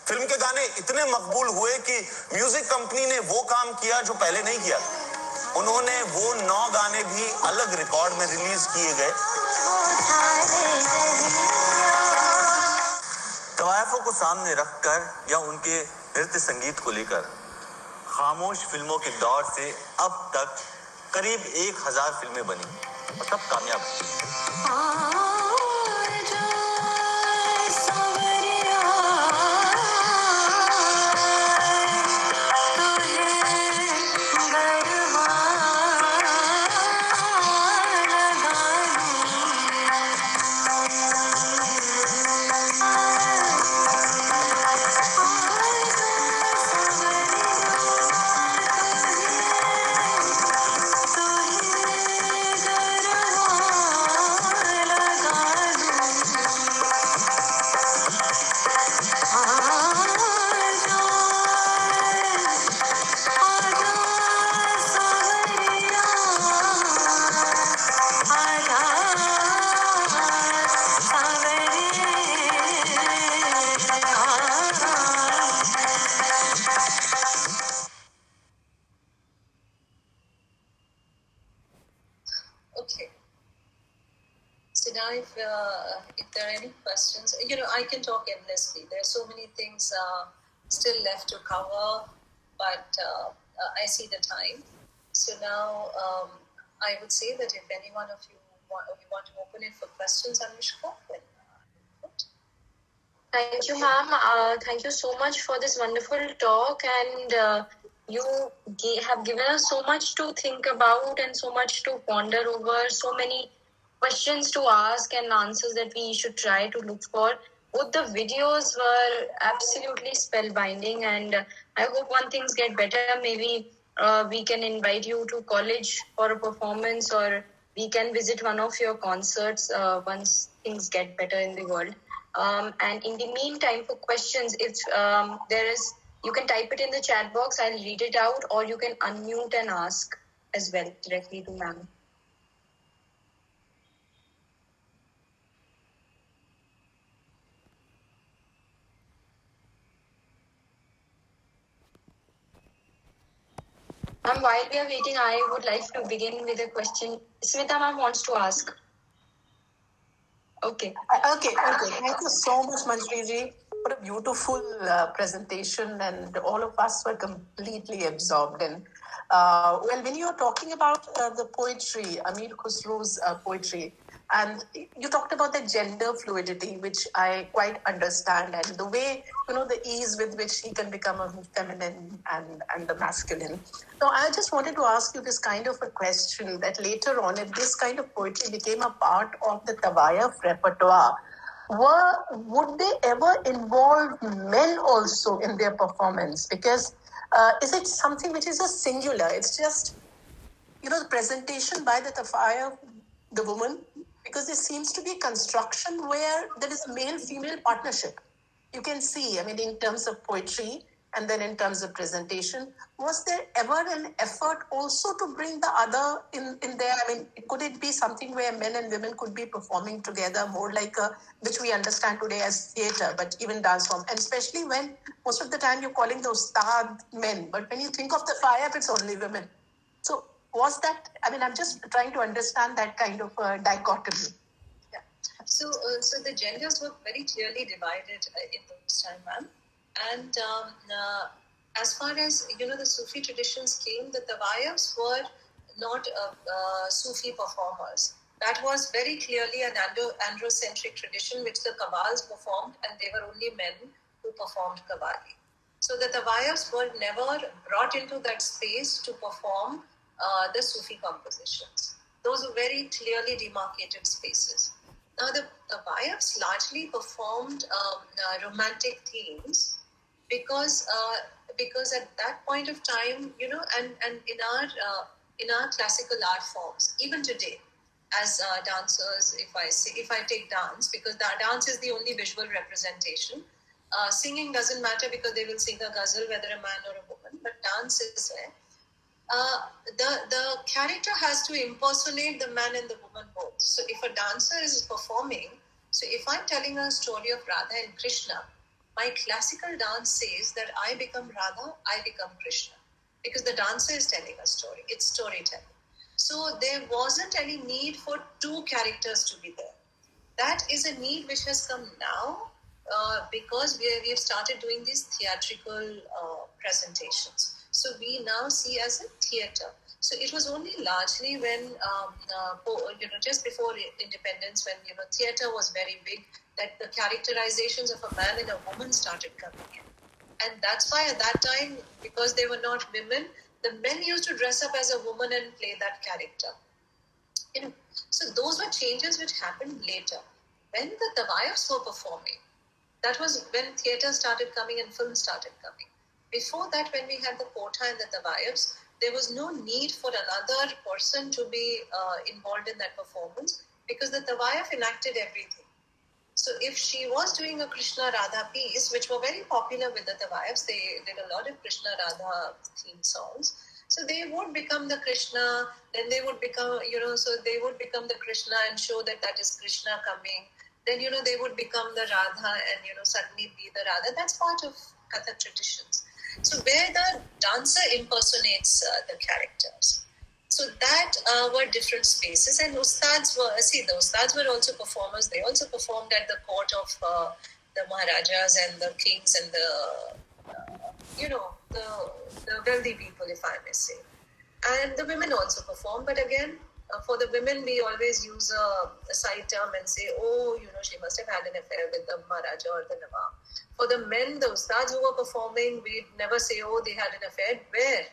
[SPEAKER 5] फिल्म के गाने इतने मकबूल हुए कि म्यूजिक कंपनी ने वो काम किया जो पहले नहीं किया। उन्होंने वो 9 गाने भी अलग रिकॉर्ड में रिलीज किए गए।
[SPEAKER 6] तवायफों को सामने रखकर या उनके नृत्य संगीत को लेकर खामोश फिल्मों के दौर से अब तक करीब 1000 फिल्में बनी और सब कामयाब हुई।
[SPEAKER 4] Okay. So now, if there are any questions, I can talk endlessly. There are so many things still left to cover, but I see the time. So now, I would say that if any one of you want to open it for questions, Anushka, then good.
[SPEAKER 3] Thank you, ma'am. Thank you so much for this wonderful talk, and you have given us so much to think about and so much to ponder over, so many questions to ask and answers that we should try to look for. Both the videos were absolutely spellbinding, and I hope when things get better, maybe we can invite you to college for a performance, or we can visit one of your concerts once things get better in the world. And in the meantime, for questions, if there is, you can type it in the chat box. I'll read it out, or you can unmute and ask as well directly to ma'am. Ma'am, while we are waiting, I would like to begin with a question. Smita ma'am wants to ask. Okay.
[SPEAKER 8] Okay. Thank you so much, Manjri ji. What a beautiful presentation, and all of us were completely absorbed in. Well, when you're talking about the poetry, Amir Khusro's poetry, and you talked about the gender fluidity, which I quite understand, and the way, the ease with which he can become a feminine and the masculine. So I just wanted to ask you this kind of a question, that later on, if this kind of poetry became a part of the Tawayaf repertoire, would they ever involve men also in their performance? Because is it something which is a singular? It's just, the presentation by the Tawayaf, the woman, because there seems to be a construction where there is a male-female partnership. You can see, in terms of poetry and then in terms of presentation, was there ever an effort also to bring the other in there? Could it be something where men and women could be performing together, more like which we understand today as theatre, but even dance form? And especially when most of the time you're calling those ustad men, but when you think of the fire, it's only women. So was that, I'm just trying to understand that kind of dichotomy.
[SPEAKER 4] So the genders were very clearly divided in those time, ma'am. And as far as the Sufi traditions came, the Tawayafs were not Sufi performers. That was very clearly an androcentric tradition which the Qawwals performed, and they were only men who performed Qawwali. So the Tawayafs were never brought into that space to perform the Sufi compositions. Those were very clearly demarcated spaces. Now, the Tawayafs largely performed romantic themes because at that point of time, and in our classical art forms, even today, as dancers, if I take dance, because the dance is the only visual representation. Singing doesn't matter because they will sing a ghazal, whether a man or a woman, but dance is there. The character has to impersonate the man and the woman both. So if a dancer is performing, so if I'm telling a story of Radha and Krishna, my classical dance says that I become Radha, I become Krishna, because the dancer is telling a story. It's storytelling. So there wasn't any need for two characters to be there. That is a need which has come now because we have started doing these theatrical presentations. So we now see as a theatre. So it was only largely when, just before independence, when, theatre was very big, that the characterizations of a man and a woman started coming in. And that's why at that time, because they were not women, the men used to dress up as a woman and play that character. So those were changes which happened later. When the Tawayafs were performing, that was when theatre started coming and film started coming. Before that, when we had the Kotha and the Tawayafs, there was no need for another person to be involved in that performance because the Tawayaf enacted everything. So if she was doing a Krishna Radha piece, which were very popular with the Tawayafs, they did a lot of Krishna Radha theme songs. So they would become the Krishna, then they would become, so they would become the Krishna and show that is Krishna coming. Then, they would become the Radha and, suddenly be the Radha. That's part of Kathak traditions. So where the dancer impersonates the characters. So that were different spaces. And Ustads the Ustads were also performers. They also performed at the court of the Maharajas and the kings and the wealthy people, if I may say. And the women also performed. But again, for the women, we always use a side term and say, she must have had an affair with the Maharaja or the Nawab. For the men, the Ustads who were performing, we'd never say, they had an affair. Where?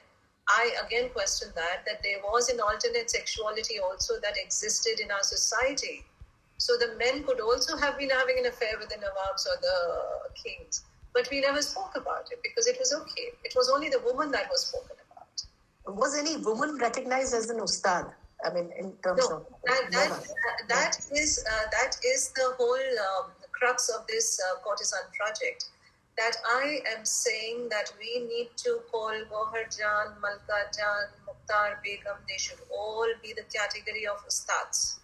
[SPEAKER 4] I again question that there was an alternate sexuality also that existed in our society. So the men could also have been having an affair with the Nawabs or the kings. But we never spoke about it because it was okay. It was only the woman that was spoken about.
[SPEAKER 8] Was any woman recognized as an Ustad? In terms of
[SPEAKER 4] that is the whole crux of this courtesan project. That I am saying that we need to call Gohar Jan, Malka Jan, Mukhtar Begum. They should all be the category of Ustads.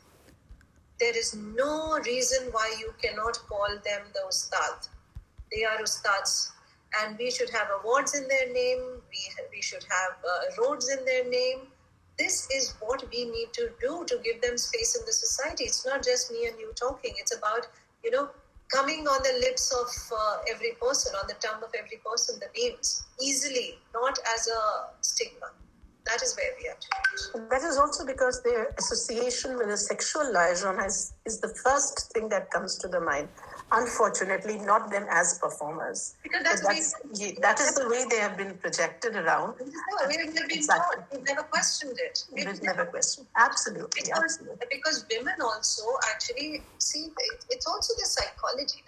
[SPEAKER 4] There is no reason why you cannot call them the Ustad. They are Ustads. and we should have awards in their name. We should have roads in their name. This is what we need to do to give them space in the society. It's not just me and you talking. It's about, coming on the lips of every person, on the tongue of every person, the names, easily, not as a stigma. That is where we are today.
[SPEAKER 8] That is also because their association with a sexual liaison is the first thing that comes to the mind. Unfortunately, not them as performers.
[SPEAKER 4] Because
[SPEAKER 8] that is the way they have been projected around.
[SPEAKER 4] Exactly. We've never questioned it.
[SPEAKER 8] We've never questioned. Absolutely.
[SPEAKER 4] Because women also actually see, it's also the psychology.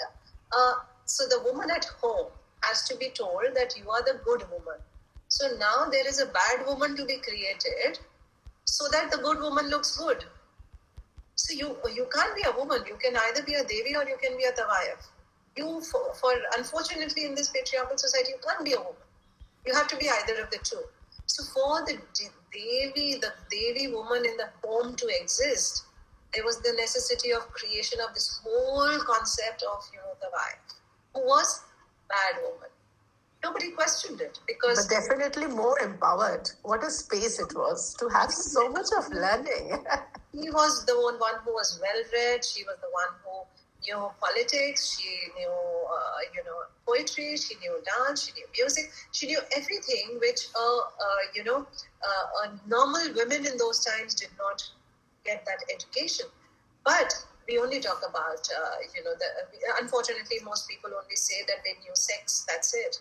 [SPEAKER 4] So the woman at home has to be told that you are the good woman. So now there is a bad woman to be created so that the good woman looks good. So you can't be a woman. You can either be a Devi or you can be a Tawayaf. For unfortunately in this patriarchal society, you can't be a woman. You have to be either of the two. So for the Devi woman in the home to exist, there was the necessity of creation of this whole concept of Tawayaf, who was bad woman. Nobody questioned it
[SPEAKER 8] but definitely more empowered. What a space it was to have so much of learning.
[SPEAKER 4] He was the one who was well-read. She was the one who knew politics. She knew, poetry. She knew dance. She knew music. She knew everything which, normal women in those times did not get that education. But we only talk about, unfortunately, most people only say that they knew sex. That's it.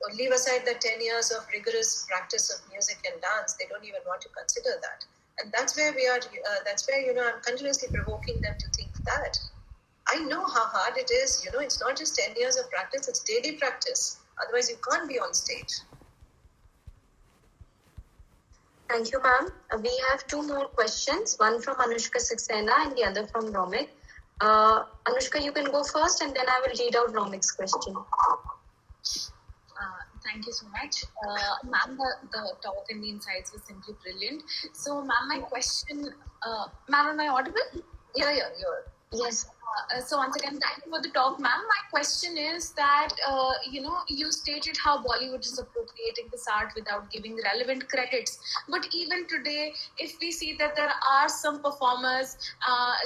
[SPEAKER 4] Or leave aside the 10 years of rigorous practice of music and dance. They don't even want to consider that. And that's where we are, that's where, I'm continuously provoking them to think that. I know how hard it is. It's not just 10 years of practice, it's daily practice. Otherwise, you can't be on stage.
[SPEAKER 3] Thank you, ma'am. We have two more questions, one from Anushka Saxena and the other from Romik. Anushka, you can go first and then I will read out Romik's question.
[SPEAKER 9] Thank you so much. Ma'am, the talk and the insights were simply brilliant. So, ma'am, my question, ma'am, am I audible?
[SPEAKER 4] Yeah, you're.
[SPEAKER 3] Yes.
[SPEAKER 9] So once again, thank you for the talk, ma'am. My question is that, you stated how Bollywood is appropriating this art without giving relevant credits. But even today, if we see that there are some performers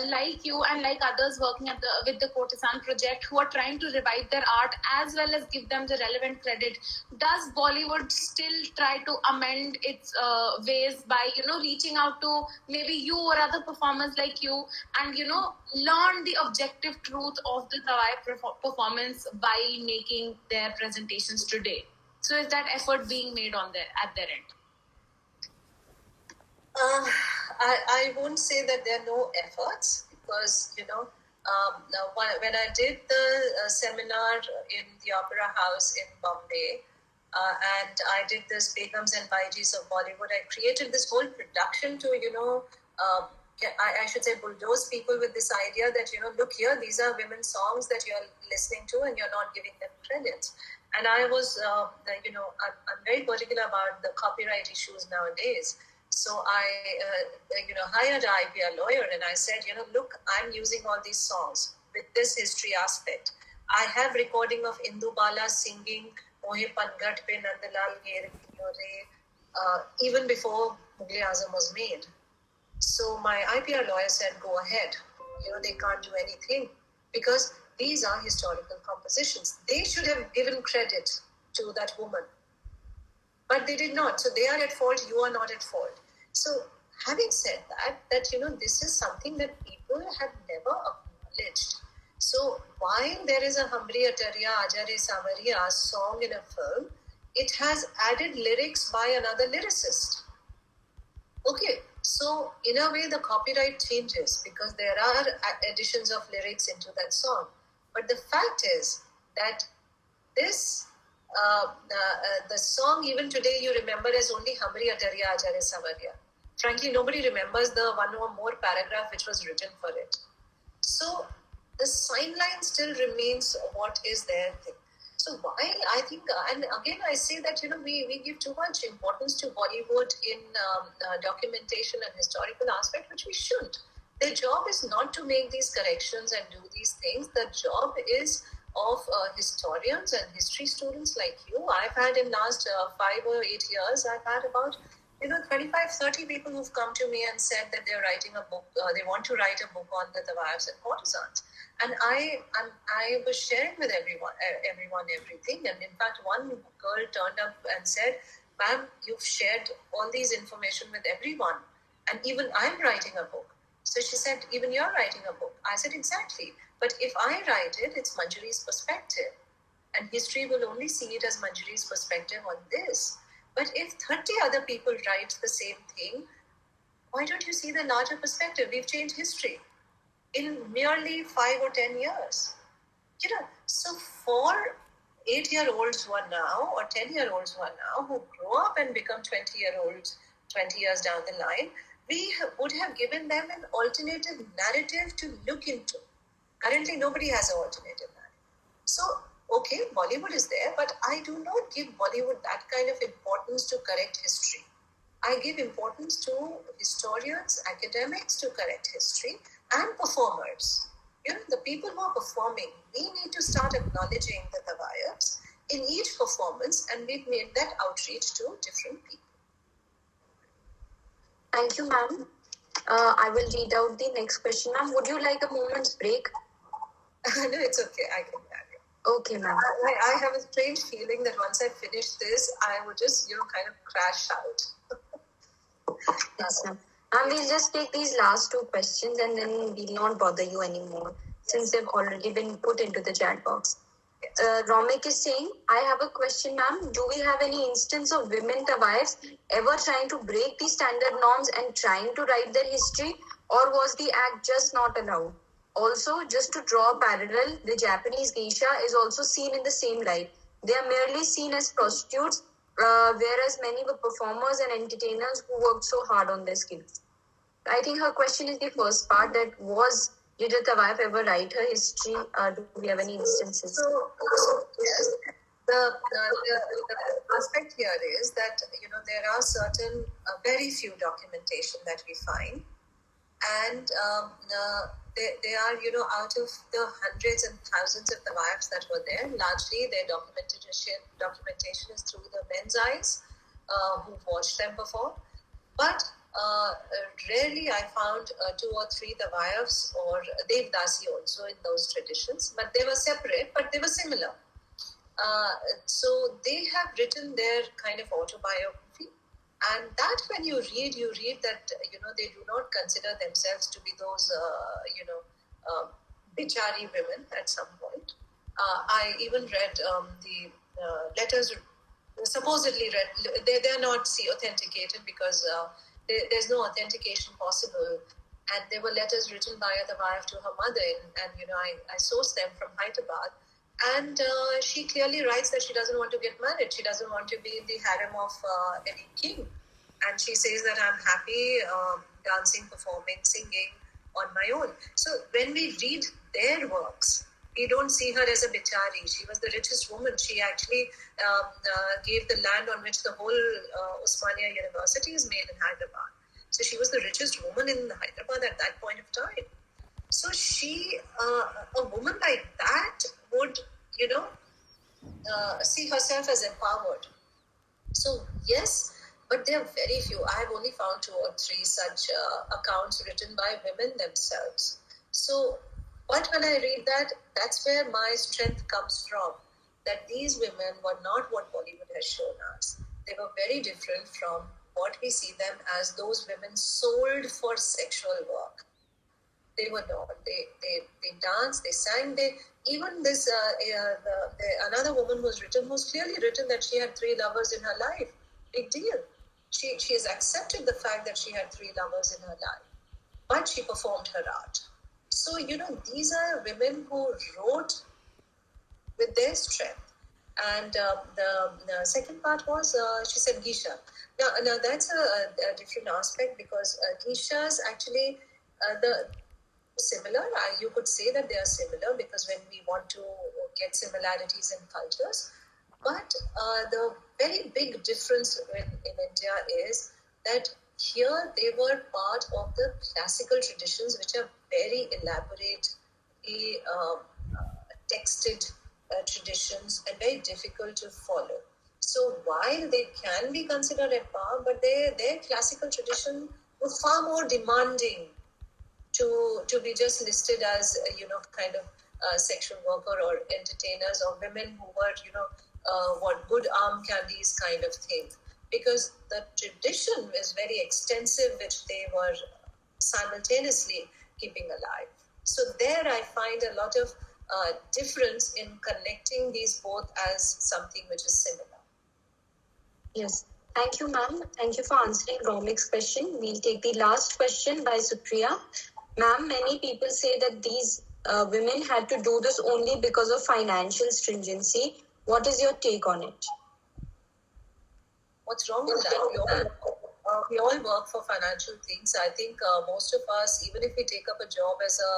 [SPEAKER 9] like you and like others working with the Courtesan project who are trying to revive their art as well as give them the relevant credit, does Bollywood still try to amend its ways by, reaching out to maybe you or other performers like you and, learn the objective truth of the Tawai performance by making their presentations today? So is that effort being made at their end?
[SPEAKER 4] I won't say that there are no efforts because, when I did the seminar in the Opera House in Bombay, and I did this Begums and Baijis of Bollywood, I created this whole production to, I should say bulldoze people with this idea that, look here, these are women's songs that you're listening to and you're not giving them credit. And I was, I'm very particular about the copyright issues nowadays. So I, hired an IPR lawyer and I said, look, I'm using all these songs with this history aspect. I have recording of Indu Bala singing Mohe Pangat Pe Nandlal Gher Re, even before Mughal Azam was made. So my IPR lawyer said, go ahead. They can't do anything because these are historical compositions. They should have given credit to that woman. But they did not. So they are at fault, you are not at fault. So having said that, this is something that people have never acknowledged. So while there is a Hambri Atariya Ajare Samariya song in a film, it has added lyrics by another lyricist. Okay, so in a way the copyright changes because there are additions of lyrics into that song. But the fact is that this, the song even today you remember as only Hamri Atariya Ajare Samariya. Frankly, nobody remembers the one or more paragraph which was written for it. So the sign line still remains what is their thing. So while I think, and again I say that, we give too much importance to Bollywood in documentation and historical aspect, which we shouldn't. Their job is not to make these corrections and do these things. The job is of historians and history students like you. I've had in last 5 or 8 years, I've had about 25, 30 people who've come to me and said that they're writing a book, they want to write a book on the Tawaiffs and courtesans. And I was sharing with everyone everything. And in fact, one girl turned up and said, "Ma'am, you've shared all these information with everyone. And even I'm writing a book." So she said, "Even you're writing a book." I said, "Exactly. But if I write it, it's Manjari's perspective. And history will only see it as Manjari's perspective on this. But if 30 other people write the same thing, why don't you see the larger perspective? We've changed history in merely 5 or 10 years. So for 8-year-olds who are now, or 10-year-olds who are now, who grow up and become 20-year-olds 20 years down the line, we would have given them an alternative narrative to look into. Currently, nobody has an alternative narrative. So, okay, Bollywood is there, but I do not give Bollywood that kind of importance to correct history. I give importance to historians, academics to correct history, and performers. The people who are performing, we need to start acknowledging the Tawaiffs in each performance, and we've made that outreach to different people.
[SPEAKER 3] Thank you, ma'am. I will read out the next question. Ma'am, would you like a moment's break?
[SPEAKER 4] No, it's okay. I can carry
[SPEAKER 3] on. Okay, ma'am.
[SPEAKER 4] I have a strange feeling that once I finish this, I would just, kind of crash out.
[SPEAKER 3] Yes, ma'am. And we'll just take these last 2 questions and then we'll not bother you anymore since they've already been put into the chat box. Romik is saying, I have a question, ma'am. Do we have any instance of women Tawaiffs ever trying to break the standard norms and trying to write their history, or was the act just not allowed? Also, just to draw a parallel, the Japanese geisha is also seen in the same light. They are merely seen as prostitutes, whereas many were performers and entertainers who worked so hard on their skills. I think her question is the first part, that did a Tawaiff ever write her history? Do we have any instances?
[SPEAKER 4] So yes, the aspect here is that, there are certain, very few documentation that we find. And they are, out of the hundreds and thousands of Tawaiffs that were there, largely their documentation is through the men's eyes who've watched them perform. But rarely I found 2 or 3 Tawaiffs or Devdasi also in those traditions, but they were separate, but they were similar. So they have written their kind of autobiography, and that when you read that, they do not consider themselves to be those, bichari women at some point. I even read the letters, supposedly read, they're not authenticated because there's no authentication possible. And there were letters written by a Tawaiff to her mother, and I sourced them from Hyderabad. And she clearly writes that she doesn't want to get married. She doesn't want to be in the harem of any king. And she says that I'm happy dancing, performing, singing on my own. So when we read their works, we don't see her as a bichari. She was the richest woman. She actually gave the land on which the whole Osmania University is made in Hyderabad. So she was the richest woman in Hyderabad at that point of time. So she, a woman like that would, see herself as empowered. So yes, but there are very few. I have only found 2 or 3 such accounts written by women themselves. So, but when I read that, that's where my strength comes from. That these women were not what Bollywood has shown us. They were very different from what we see them as, those women sold for sexual work. They were not. They danced, they sang. Even this another woman who's clearly written that she had 3 lovers in her life. Big deal. She has accepted the fact that she had 3 lovers in her life, but she performed her art. So these are women who wrote with their strength. And the second part was she said geisha. Now that's a different aspect, because geishas actually similar. You could say that they are similar, because when we want to get similarities in cultures, but the very big difference in India is that here they were part of the classical traditions, which are very elaborately texted traditions and very difficult to follow. So while they can be considered at par, but their classical tradition was far more demanding to be just listed as kind of sexual worker or entertainers or women who were what good arm candies kind of thing, because the tradition is very extensive, which they were simultaneously keeping alive. So there I find a lot of difference in connecting these both as something which is similar.
[SPEAKER 3] Yes. Thank you, ma'am. Thank you for answering Romik's question. We'll take the last question by Supriya. Ma'am, many people say that these women had to do this only because of financial stringency. What is your take on it?
[SPEAKER 4] What's wrong with that? We all work for financial things. I think most of us, even if we take up a job as a,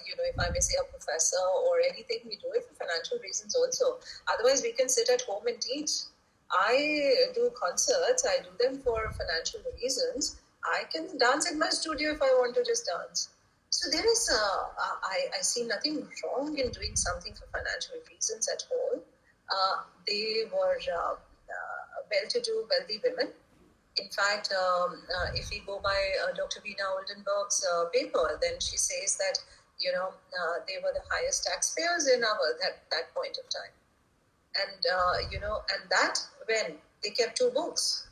[SPEAKER 4] if I may say, a professor or anything, we do it for financial reasons also. Otherwise, we can sit at home and teach. I do concerts. I do them for financial reasons. I can dance in my studio if I want to just dance. So there is, I see nothing wrong in doing something for financial reasons at all. They were well-to-do, wealthy women. In fact, if we go by Dr. Veena Oldenburg's paper, then she says that they were the highest taxpayers in that point of time, and and that when they kept 2 books.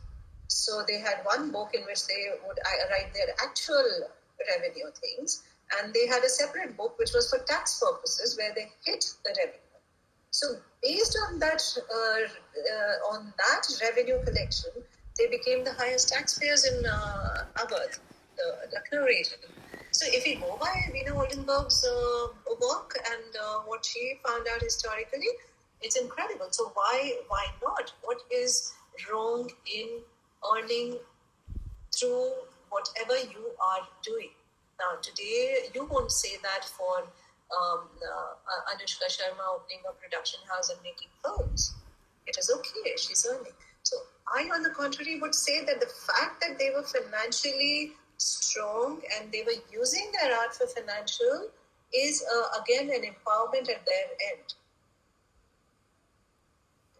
[SPEAKER 4] So they had one book in which they would write their actual revenue things, and they had a separate book which was for tax purposes where they hid the revenue. So based on that revenue collection, they became the highest taxpayers in Awadh, the Lucknow region. So if we go by Veena Oldenburg's work and what she found out historically, it's incredible. So why not? What is wrong in earning through whatever you are doing? Now today, you won't say that for Anushka Sharma opening a production house and making films. It is okay, she's earning. So I, on the contrary, would say that the fact that they were financially strong and they were using their art for financial is again an empowerment at their end.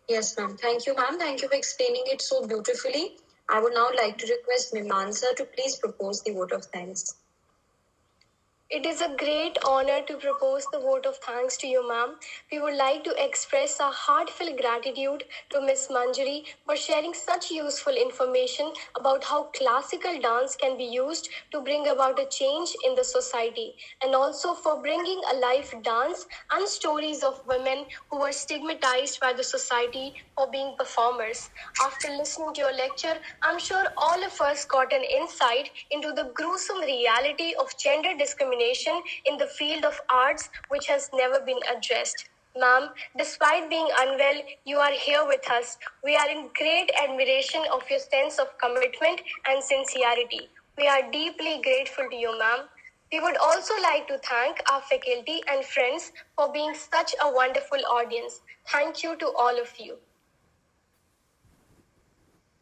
[SPEAKER 3] Yes, ma'am. Thank you, ma'am. Thank you for explaining it so beautifully. I would now like to request Mimamsa to please propose the vote of thanks.
[SPEAKER 1] It is a great honor to propose the vote of thanks to you, ma'am. We would like to express our heartfelt gratitude to Miss Manjari for sharing such useful information about how classical dance can be used to bring about a change in the society, and also for bringing alive dance and stories of women who were stigmatized by the society for being performers. After listening to your lecture, I'm sure all of us got an insight into the gruesome reality of gender discrimination in the field of arts, which has never been addressed. Ma'am, despite being unwell, you are here with us. We are in great admiration of your sense of commitment and sincerity. We are deeply grateful to you, ma'am. We would also like to thank our faculty and friends for being such a wonderful audience. Thank you to all of you.